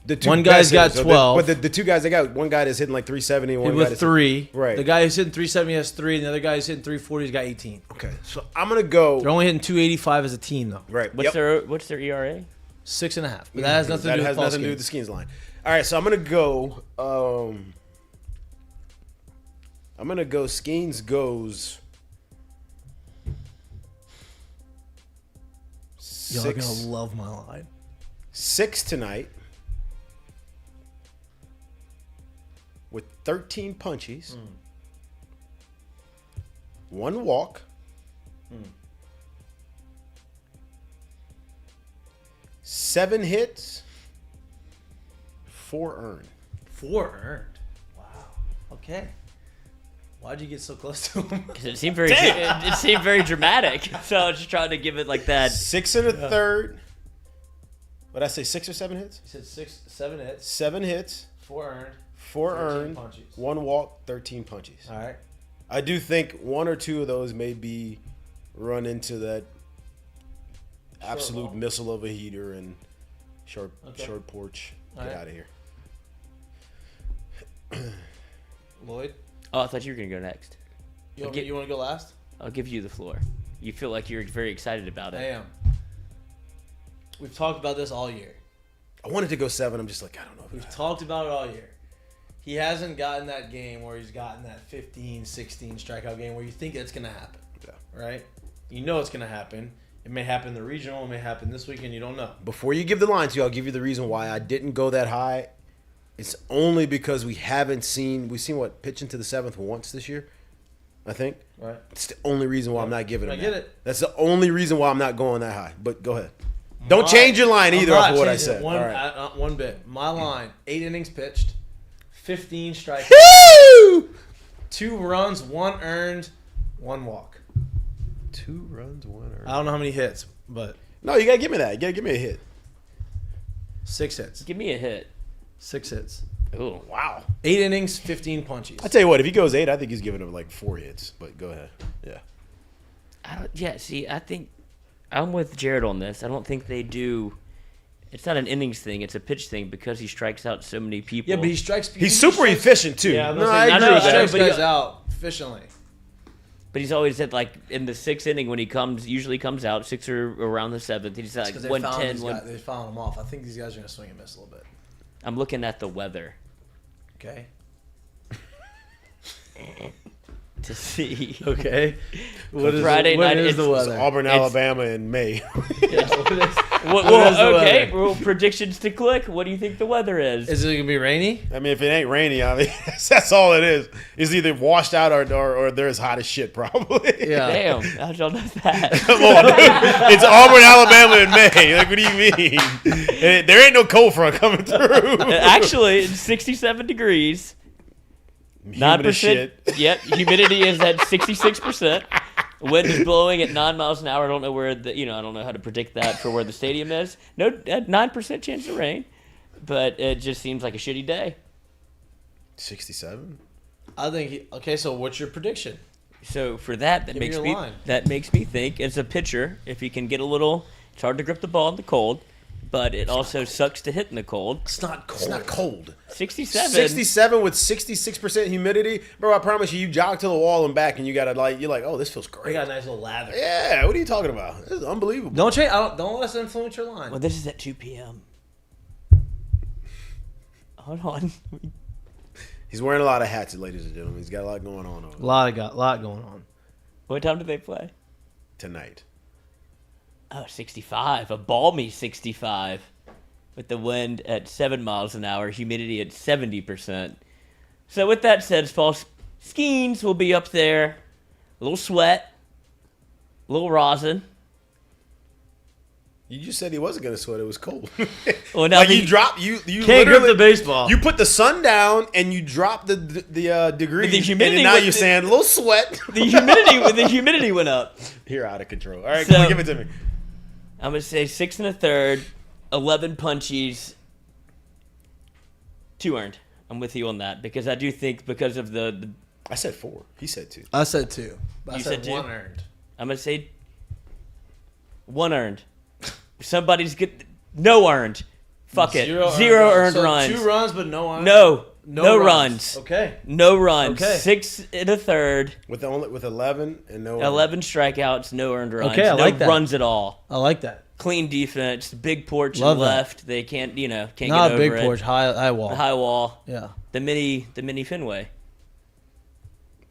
The two one guy's best got hitters. 12. But the two guys they got, one guy that's hitting like 370, one guy With that's 3. Right. The guy who's hitting 370 has 3, and the other guy who's hitting 340 has got 18. Okay, so I'm gonna go. They're only hitting 285 as a team, though. Right. What's their ERA? 6.5. But that has nothing to do with has nothing to do with the Skeens line. All right, so I'm gonna go. Skeens goes. Y'all are gonna love my line. 6 tonight with 13 punchies, 1 walk, 7 hits, 4 earned. 4 earned. Wow. Okay. Why'd you get so close to him? Because it seemed very dramatic. So I was just trying to give it like that. 6 1/3. What did I say? 6 or 7 hits? You said 7 hits. 7 hits, 4 earned. 4 earned, punches. 1 walk, 13 punches. All right. I do think 1 or 2 of those may be run into that absolute missile of a heater and short porch. Get out of here. Lloyd? Oh, I thought you were going to go next. You want to go last? I'll give you the floor. You feel like you're very excited about it. I am. We've talked about this all year. I wanted to go 7. I'm just like, I don't know. We've talked about it all year. He hasn't gotten that game where he's gotten that 15, 16 strikeout game where you think it's going to happen. Yeah. Right? You know it's going to happen. It may happen in the regional. It may happen this weekend. You don't know. Before you give the line to you, I'll give you the reason why I didn't go that high. It's only because we've seen what, pitch into the 7th once this year, I think. Right. It's the only reason why I'm not giving him I get that. it. That's the only reason why I'm not going that high. But go ahead. Don't change your line either off of what I said. One bit. My line, 8 innings pitched, 15 strikeouts, 2 runs, 1 earned, 1 walk. 2 runs, 1 earned. I don't know how many hits, but No, you got to give me that. You got to give me a hit. 6 hits. Give me a hit. 6 hits. Oh, Wow. 8 innings, 15 punches. I tell you what, if he goes 8, I think he's giving him like 4 hits. But go ahead. Yeah. See, I think I'm with Jared on this. I don't think they do. It's not an innings thing. It's a pitch thing because he strikes out so many people. Yeah, but he strikes people. He's super efficient too. Yeah, no, I agree with he that. strikes guys out efficiently. But he's always at like in the 6th inning when he usually comes out 6 or around the 7th. He's at like 110. They found him off. I think these guys are going to swing and miss a little bit. I'm looking at the weather Okay. to see. Okay. What is Friday night? What is the It's weather? Auburn, Alabama in May. Okay. Well, predictions to click. What do you think the weather is? Is it going to be rainy? I mean, if it ain't rainy, I mean, that's all it is. It's either washed out or they're as hot as shit, probably. Yeah. Damn, how'd y'all know that? Come on, dude. It's Auburn, Alabama in May. Like, what do you mean? There ain't no cold front coming through. Actually, it's 67 degrees. Humid as shit. Yep, humidity is at 66%. Wind is blowing at 9 miles an hour. I don't know where I don't know how to predict that for where the stadium is. No, 9% chance of rain, but it just seems like a shitty day. 67? I think. Okay, so what's your prediction? So for that Give me your line. makes me think as a pitcher, if he can get a little, it's hard to grip the ball in the cold, but it also sucks to hit in the cold. It's not cold. It's not cold. 67. 67 with 66% humidity. Bro, I promise you jog to the wall and back and you're like, oh, this feels We great. got a nice little lather. Yeah, what are you talking about? This is unbelievable. Don't change. Don't let us influence your line. Well, this is at 2 p.m. Hold on. He's wearing a lot of hats, ladies and gentlemen. He's got a lot going on over lot going on. What time do they play? tonight. Oh, 65. A balmy 65. With the wind at 7 miles an hour, humidity at 70%. So with that said, Paul, Skeens will be up there. A little sweat. A little rosin. You just said he wasn't going to sweat. It was cold. Well, now like you drop you can't grip the baseball. You put the sun down and you drop the degrees. The humidity and now went- you're saying a little sweat. The humidity went up. You're out of control. All right, So- come on, give it to me. I'm going to say 6 1/3, 11 punchies, 2 earned. I'm with you on that because I do think because of the I said 4. He said 2. I said 2. I You said said 2? 1 earned. I'm gonna say 1 earned. Somebody's good. No earned. Fuck it. Zero earned so runs. 2 runs, but no earned. No runs. Okay. No runs. Okay. 6 in a third. With 11 and no 11 strikeouts. No earned runs. Okay, I like that. No runs at all. I like that. Clean defense. Big porch Love and that. left. They can't Not get over a big it. porch, high wall. The high wall. Yeah. The mini Fenway.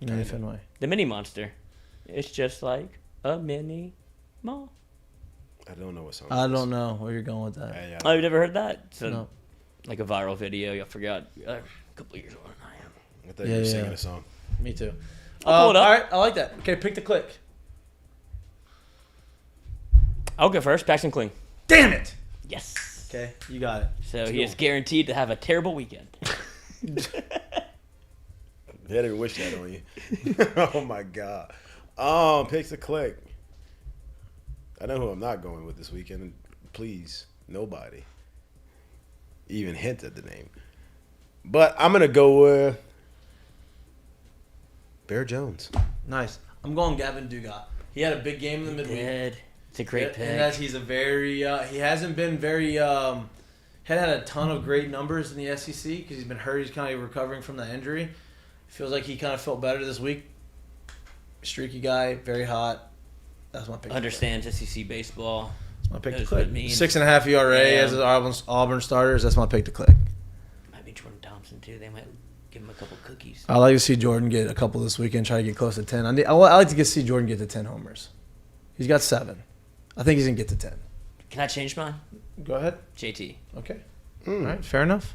Mini Fenway. The mini monster. It's just like a mini mall. I don't know what song. I don't know where you're going with that. Yeah, Oh, you've never heard that? So, No. like a viral video. I forgot. A couple of years older than I am. I thought you were singing a song. Me too. I'll pull it up. All right, I like that. Okay, pick the click. I'll go first. Paxton Kling. Damn it. Yes. Okay, you got it. So he is guaranteed to have a terrible weekend. They didn't wish that on you. Oh my god. Pick the click. I know who I'm not going with this weekend. Please, nobody even hint at the name. But I'm gonna go with Bear Jones. Nice. I'm going Gavin Dugas. He had a big game in the midweek. Good. It's a great pick. And he's a very he hasn't been very hadn't had a ton of great numbers in the SEC because he's been hurt. He's kind of recovering from that injury. Feels like he kind of felt better this week. Streaky guy, very hot. That's my pick. Understands SEC baseball. That's my pick to Knows what click. it means. 6.5 ERA Yeah. as his Auburn starters. That's my pick to click. Might be Jordan Thompson too. They might give him a couple cookies. I like to see Jordan get a couple this weekend. Try to get close to 10. I like to see Jordan get to 10 homers. He's got 7. I think he's gonna get to 10. Can I change mine? Go ahead. JT. Okay. All right. Fair enough.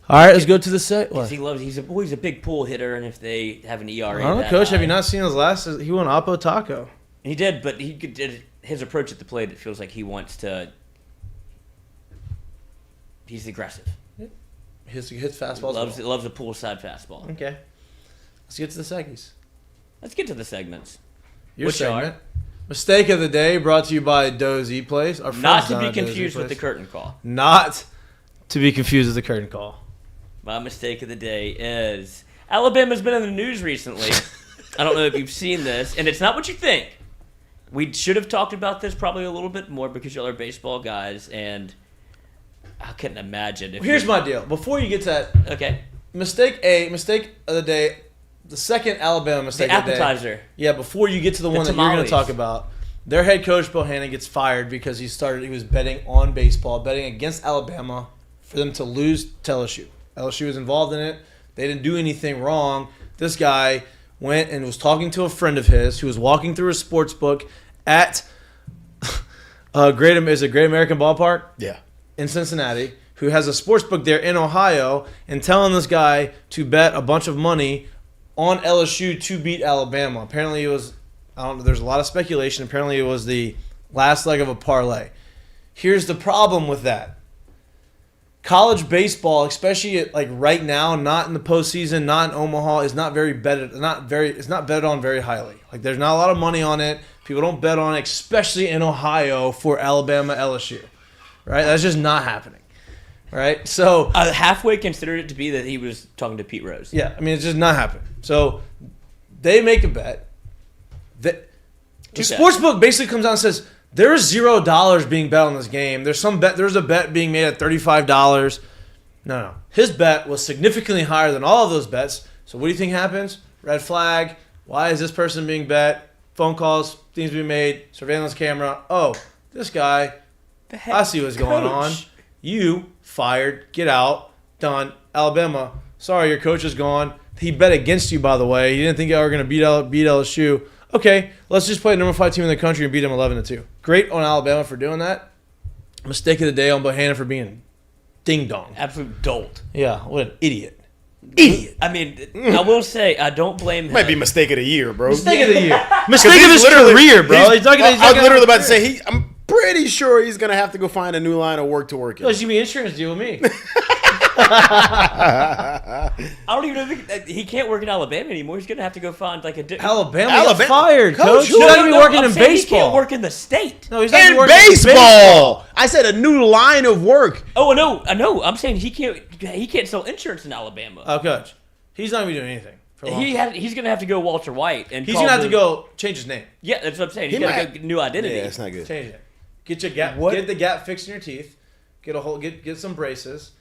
All right. Let's go to the set. Because he's a big pool hitter, and if they have an ERA, I don't know, that Coach. high- Have you not seen his last? He won Oppo Taco. He did, but he did his approach at the plate. It feels like he wants to. He's aggressive. His fastball. Loves a poolside fastball. Okay. Let's get to the seggies. Let's get to the segments. Your Which segment. Mistake of the day brought to you by Dozy Place. Our Not friends to down be at Dozy confused with the Place. curtain call. Not to be confused with the curtain call. My mistake of the day is Alabama's been in the news recently. I don't know if you've seen this, and it's not what you think. We should have talked about this probably a little bit more because y'all are baseball guys, and I couldn't imagine. Here's my deal. Before you get to that, Okay. mistake of the day, the second Alabama mistake The of the day. appetizer. Yeah, before you get to the one that you're going tamales. to talk about, their head coach Bohannon gets fired because he was betting on baseball, betting against Alabama for them to lose to LSU. LSU was involved in it. They didn't do anything wrong. This guy went and was talking to a friend of his who was walking through a sports book at Great American Ballpark? Yeah. In Cincinnati, who has a sports book there in Ohio, and telling this guy to bet a bunch of money on LSU to beat Alabama. Apparently it was, I don't know, there's a lot of speculation. Apparently it was the last leg of a parlay. Here's the problem with that. College baseball, especially like right now, not in the postseason, not in Omaha, is not very betted. It's not betted on very highly. Like there's not a lot of money on it. People don't bet on it, especially in Ohio for Alabama LSU. Right? That's just not happening. Right? So I halfway considered it to be that he was talking to Pete Rose. yeah, I mean it's just not happening. So they make a bet. The sports book basically comes out and says there's $0 being bet on this game. There's a bet being made at $35. No. His bet was significantly higher than all of those bets. So what do you think happens? Red flag. Why is this person being bet? Phone calls, things being made, surveillance camera. Oh, this guy, I see what's going on. You fired, get out, done. Alabama, sorry, your coach is gone. He bet against you, by the way. He didn't think you were going to beat LSU. Okay, let's just play the number 5 team in the country and beat them 11-2. Great on Alabama for doing that. Mistake of the day on Bohannon for being ding dong. Absolute dolt. Yeah, what an idiot. Idiot. I mean, I will say I don't blame him. Might be mistake of the year, bro. Mistake of the year. Mistake of his literally- career, bro. I was literally about to say I'm pretty sure he's gonna have to go find a new line of work to work in. You mean insurance deal with me. I don't even know if he can't work in Alabama anymore. He's gonna have to go find like a Alabama got fired, coach. Who? He's not gonna be working I'm in saying baseball. He can't work in the state. No, he's not gonna In be working baseball. I said a new line of work. Oh, I know. I'm saying he can't sell insurance in Alabama. Oh, coach, he's not gonna be doing anything. For a long time. He's gonna have to go Walter White and He's call gonna have to them- go change his name. Yeah, that's what I'm saying. He's He got might- to go new identity. Yeah, it's not good. Change it. Get your gap. What? Get the gap fixed in your teeth. Get some braces.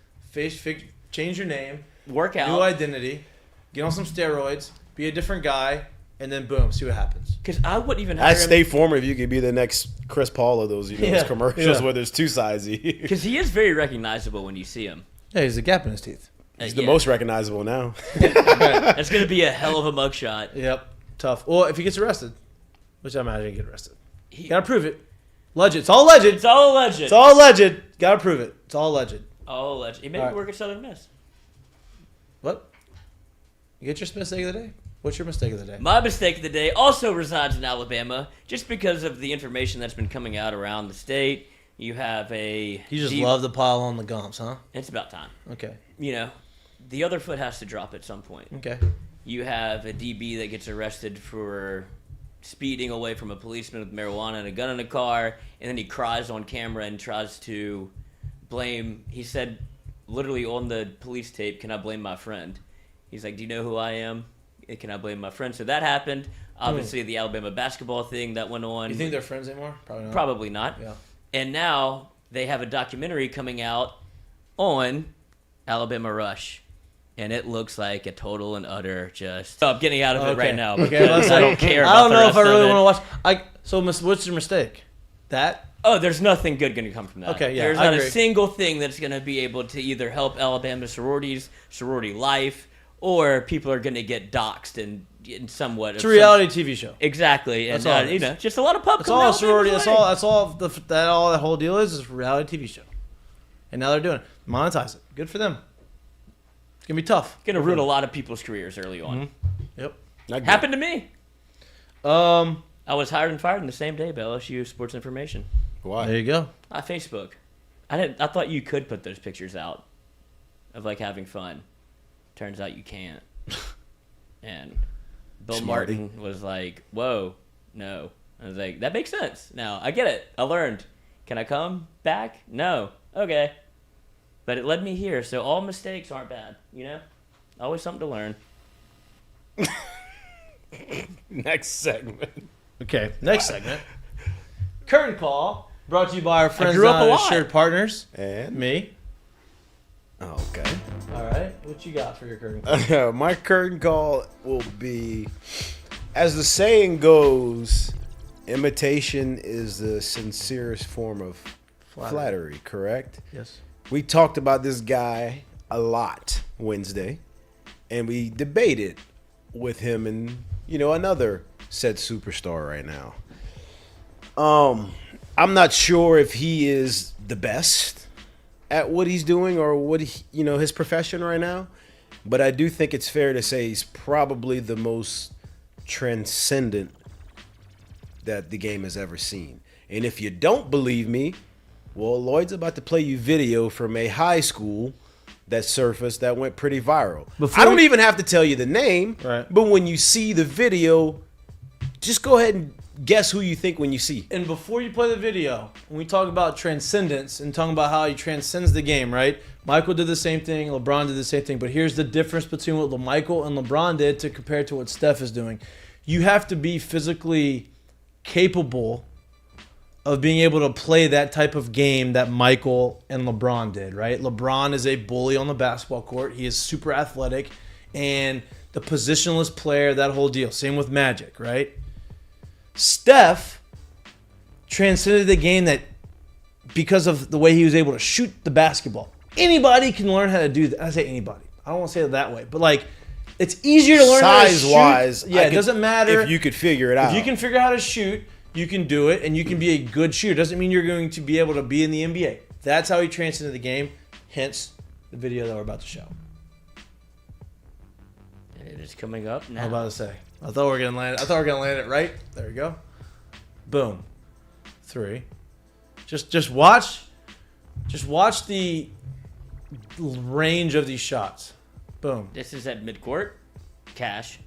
Change your name. Work out. New identity. Get on some steroids. Be a different guy, and then boom, see what happens. Because I wouldn't even hire At him. State Farm, if you could be the next Chris Paul of those, Yeah, those commercials yeah. where there's two sides. He's Because he is very recognizable when you see him. Yeah, he's a gap in his teeth. the Yeah. most recognizable now. That's going to be a hell of a mugshot. Yep, tough. Well, if he gets arrested, which I imagine he get arrested, gotta prove it. Alleged. It's all alleged. It's all alleged. It's all alleged. Gotta prove it. It's all alleged. all alleged. He may All right. work at Southern Miss. What? You get your mistake of the day? What's your mistake of the day? My mistake of the day also resides in Alabama, just because of the information that's been coming out around the state. You have a... You just love to pile on the gumps, huh? It's about time. Okay. You know, the other foot has to drop at some point. Okay. You have a DB that gets arrested for speeding away from a policeman with marijuana and a gun in a car, and then he cries on camera and tries to blame... He said, literally on the police tape, "Can I blame my friend?" He's like, "Do you know who I am? Can I blame my friend?" So that happened. Obviously, the Alabama basketball thing that went on. You think they're friends anymore? Probably not. Probably not. Yeah. And now they have a documentary coming out on Alabama Rush. And it looks like a total and utter just... I'm getting out of it right now because I don't care about I don't the know rest if I really of it. want to watch. So what's your mistake? That? Oh, there's nothing good going to come from that. Okay, yeah, There's I not agree. a single thing that's going to be able to either help Alabama sororities, sorority life, or people are going to get doxxed in somewhat. It's a reality TV show. Exactly. And, That's all it is. you know, just a lot of pub That's coming all out sorority. Alabama's That's way. all. That whole deal is a reality TV show. And now they're doing it. Monetize it. Good for them. It's gonna be tough. Going to ruin a lot of people's careers early on. Yep. Happened to me. I I was hired and fired in the same day by LSU Sports Information. Why? There you go. Facebook. I thought you could put those pictures out of like having fun. Turns out you can't. And Bill Smarty. Martin was like, "Whoa, no." I was like, "That makes sense. Now I get it. I learned. Can I come back? No. Okay." But it led me here, so all mistakes aren't bad. You know, always something to learn. Next segment. Okay. Next segment. Curtain call brought to you by our friends grew up down a at lot. Assured Partners. And Me. oh, okay. All right. What you got for your curtain call? My curtain call will be, as the saying goes, imitation is the sincerest form of flattery, correct? Yes. We talked about this guy a lot Wednesday, and we debated with him and, another said superstar right now. I'm not sure if he is the best at what he's doing or what his profession right now, but I do think it's fair to say he's probably the most transcendent that the game has ever seen. And if you don't believe me, well, Lloyd's about to play you video from a high school that surfaced that went pretty viral. I don't even have to tell you the name, Right. but when you see the video, just go ahead and guess who you think when you see. And before you play the video, when we talk about transcendence and talking about how he transcends the game, right? Michael did the same thing, LeBron did the same thing, but here's the difference between what Michael and LeBron did to compare to what Steph is doing. You have to be physically capable of being able to play that type of game that Michael and LeBron did, right? LeBron is a bully on the basketball court. He is super athletic and the positionless player, that whole deal. Same with Magic, right? Steph transcended the game that because of the way he was able to shoot the basketball. Anybody can learn how to do that. I say anybody. I don't want to say it that way, but like it's easier to learn how to shoot. Size-wise, Yeah, it doesn't matter. If you could figure it out. If you can figure out how to shoot, you can do it, and you can be a good shooter. Doesn't mean you're going to be able to be in the NBA. That's how he transcended the game. Hence the video that we're about to show. And it is coming up now. I'm about to say. I thought we were gonna land it right. There we go. Boom. 3. Just watch. Just watch the range of these shots. Boom. This is at midcourt. Cash.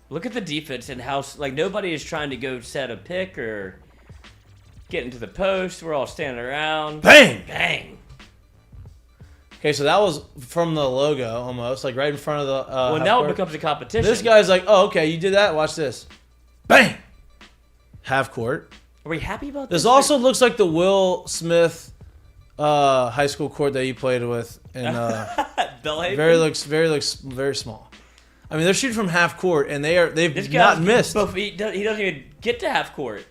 Look at the defense and how nobody is trying to go set a pick or get into the post. We're all standing around. Bang. Okay, so that was from the logo almost, like right in front of the. Well, now it becomes a competition. This guy's like, oh, okay, you did that. Watch this. Bang. Half court. Are we happy about this? This also looks like the Will Smith high school court that you played with in Belhaven? very small. I mean, they're shooting from half court and they've not missed. He doesn't even get to half court.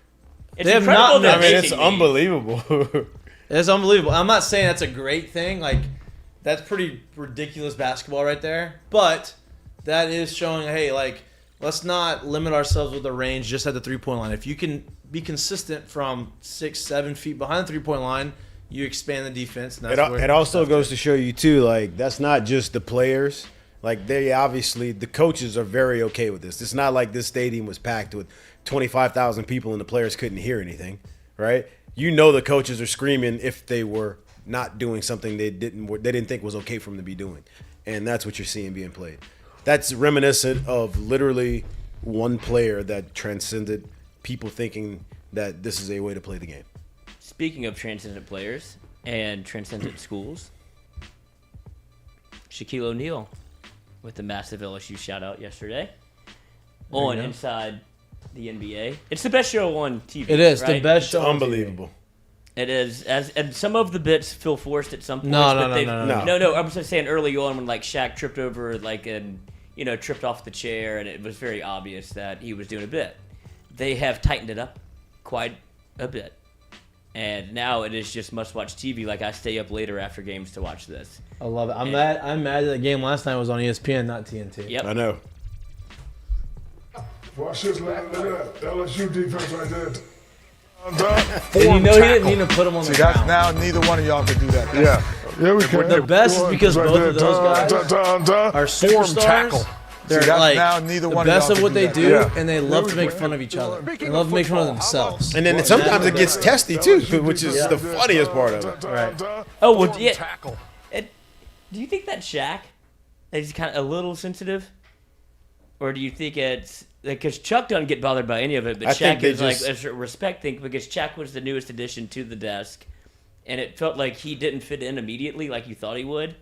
It's They have incredible not that missed. I mean, it's unbelievable. It's unbelievable. I'm not saying that's a great thing. Like, that's pretty ridiculous basketball right there. But that is showing, hey, like, let's not limit ourselves with the range just at the three-point line. If you can be consistent from 6-7 feet behind the three-point line, you expand the defense. And that's It also goes to show you too, like, that's not just the players. Like, the coaches are very okay with this. It's not like this stadium was packed with 25,000 people and the players couldn't hear anything, right? You know the coaches are screaming if they were not doing something they didn't think was okay for them to be doing, and that's what you're seeing being played. That's reminiscent of literally one player that transcended people thinking that this is a way to play the game. Speaking of transcendent players and transcendent schools, Shaquille O'Neal with the massive LSU shout out yesterday on Inside the NBA. It's the best show on TV. It is right? the best show. Unbelievable. It is, and some of the bits feel forced at some points. No. I'm just saying early on when Shaq tripped over and tripped off the chair, and it was very obvious that he was doing a bit. They have tightened it up quite a bit, and now it is just must-watch TV. Like, I stay up later after games to watch this. I love it. I'm mad that the game last night was on ESPN, not TNT. Yep. I know. Watch this, man. Look at that LSU defense right there. And you know he didn't even put him on the ground. Now neither one of y'all can do that. Yeah, we can. The best is because both of those guys are superstars. They're like the best of what they do, and they love to make fun of each other. They love to make fun of themselves. And then sometimes it gets testy too, which is the funniest part of it. Right. Oh, well, yeah. Do you think that Shaq is kind of a little sensitive? Or do you think it's... Because Chuck doesn't get bothered by any of it, but Shaq is like a respect thing because Shaq was the newest addition to the desk, and it felt like he didn't fit in immediately like you thought he would.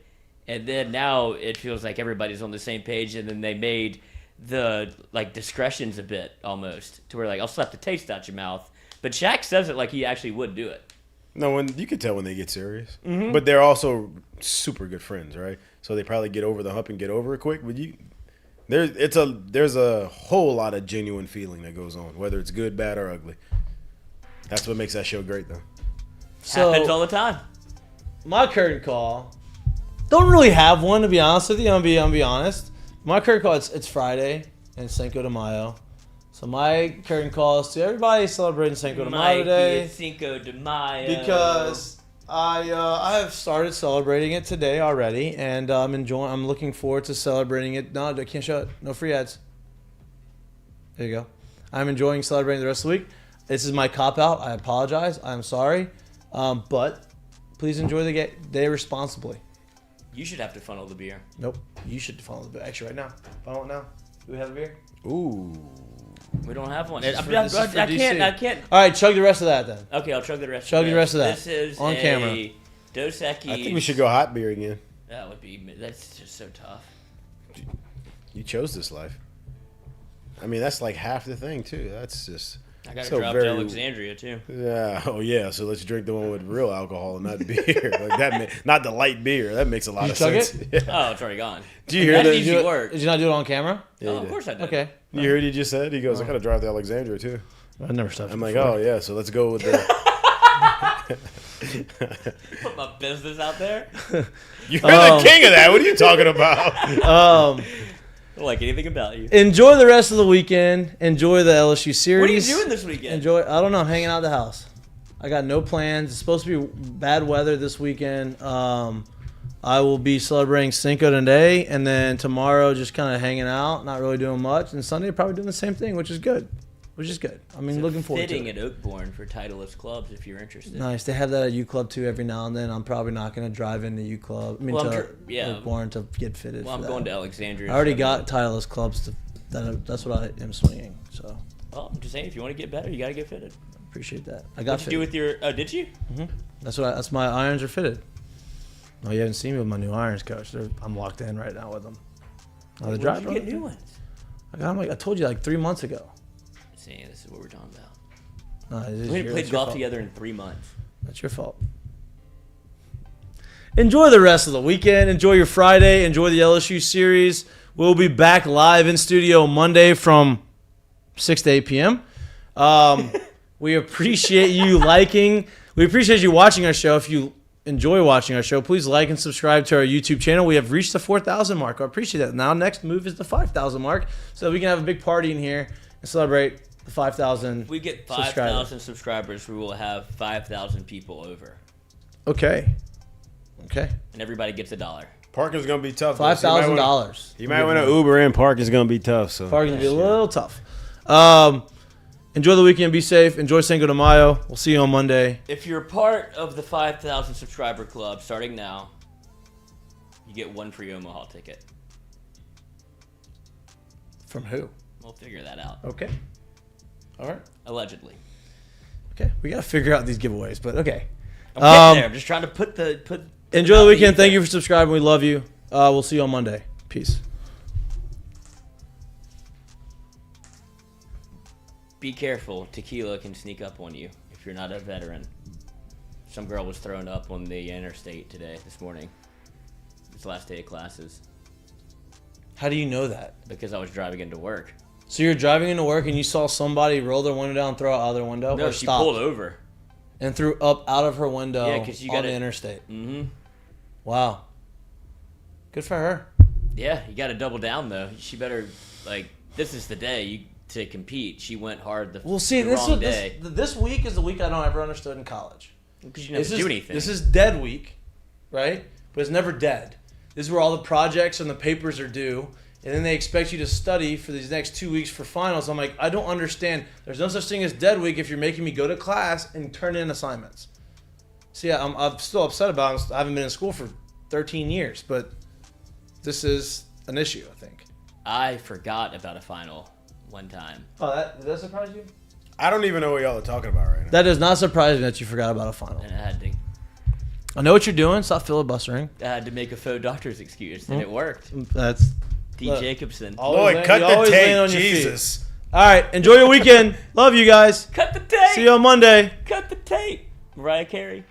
And then now it feels like everybody's on the same page, and then they made the discretions a bit almost to where I'll slap the taste out your mouth. But Shaq says it like he actually would do it. No, you can tell when they get serious, but they're also super good friends, right? So they probably get over the hump and get over it quick. But there's a whole lot of genuine feeling that goes on, whether it's good, bad, or ugly. That's what makes that show great, though. Happens all the time. My curtain call, don't really have one, to be honest with you. I'm gonna be honest. My curtain call, it's Friday and Cinco de Mayo. So my curtain call is to everybody celebrating Cinco de Mayo today. Cinco de Mayo. Because I have started celebrating it today already, and I'm looking forward to celebrating it. No, I can't show it. No free ads. There you go. I'm enjoying celebrating the rest of the week. This is my cop-out. I apologize. I'm sorry. But please enjoy the day responsibly. You should have to funnel the beer. Nope. You should funnel the beer. Actually, right now. Funnel it now. Do we have a beer? Ooh. We don't have one. This is I for DC. can't. All right, chug the rest of that then. Okay, I'll chug the rest. Chug the rest of that. This is on camera. Dos Equis. I think we should go hot beer again. That's just so tough. You chose this life. I mean, that's like half the thing too. That's just. I got to drop to Alexandria too. Yeah. Oh yeah. So let's drink the one with real alcohol and not beer. Like that, not the light beer. That makes a lot of sense. It? Yeah. Oh, it's already gone. Did you hear that? Easy work. Did you not do it on camera? Yeah, of course I did. Okay. You heard he just said? He goes, I got to drive to Alexandria too. I never stopped. I'm like, oh yeah. So let's go with the. Put my business out there. You're the king of that. What are you talking about? I don't like anything about you. Enjoy the rest of the weekend. Enjoy the LSU series. What are you doing this weekend? I don't know. Hanging out at the house. I got no plans. It's supposed to be bad weather this weekend. I will be celebrating Cinco today, and then tomorrow just kind of hanging out, not really doing much. And Sunday probably doing the same thing, which is good. which is good. I mean, looking forward to it. Fitting at Oakbourne for Titleist clubs if you're interested. Nice. They have that at U Club too every now and then. I'm probably not going to drive into U Club. I mean, to Oakbourne to get fitted. Well, I'm going to Alexandria. I already got Titleist clubs. That's what I am swinging. So. Well, I'm just saying, if you want to get better, you got to get fitted. Appreciate that. I got. What'd you do with your? Oh, did you? Mm-hmm. That's my irons are fitted. No, you haven't seen me with my new irons, coach. I'm locked in right now with them. Where did you get new ones? I got them I told you 3 months ago. See, this is what we're talking about. No, we haven't played golf together in 3 months. That's your fault. Enjoy the rest of the weekend. Enjoy your Friday. Enjoy the LSU series. We'll be back live in studio Monday from 6 to 8 p.m. We appreciate you liking. We appreciate you watching our show. If you enjoy watching our show, please like and subscribe to our YouTube channel. We have reached the 4,000 mark. I appreciate that. Now, next move is the 5,000 mark, so we can have a big party in here and celebrate the 5,000. If we get 5,000 subscribers, we will have 5,000 people over. Okay. And everybody gets $1. Parking's gonna be tough. $5,000. You might want to Uber in. Parking's gonna be tough. So parking's gonna be a little tough. Enjoy the weekend. Be safe. Enjoy Cinco de Mayo. We'll see you on Monday. If you're part of the 5,000 subscriber club, starting now, you get one free Omaha ticket. From who? We'll figure that out. Okay. All right. Allegedly. Okay. We gotta figure out these giveaways, but okay. I'm getting there. I'm just trying to put. Enjoy the weekend. Thank you for subscribing. We love you. We'll see you on Monday. Peace. Be careful. Tequila can sneak up on you if you're not a veteran. Some girl was thrown up on the interstate this morning. It's the last day of classes. How do you know that? Because I was driving into work. So you're driving into work and you saw somebody roll their window down, throw out their window? No, she pulled over. And threw up out of her window on the interstate. Mm-hmm. Wow. Good for her. Yeah, you got to double down, though. She better, this is the day to compete. She went hard the wrong day. This week is the week I don't ever understood in college. Because you never do anything. This is dead week, right? But it's never dead. This is where all the projects and the papers are due. And then they expect you to study for these next 2 weeks for finals. I'm like, I don't understand. There's no such thing as dead week if you're making me go to class and turn in assignments. See, I'm still upset about it. I haven't been in school for 13 years, but this is an issue, I think. I forgot about a final one time. Oh, did that surprise you? I don't even know what y'all are talking about right now. That does not surprise me that you forgot about a final. And I know what you're doing. Stop filibustering. I had to make a faux doctor's excuse, and it worked. That's D. Jacobson. Lloyd, cut the tape. Jesus. All right. Enjoy your weekend. Love you guys. Cut the tape. See you on Monday. Cut the tape. Mariah Carey.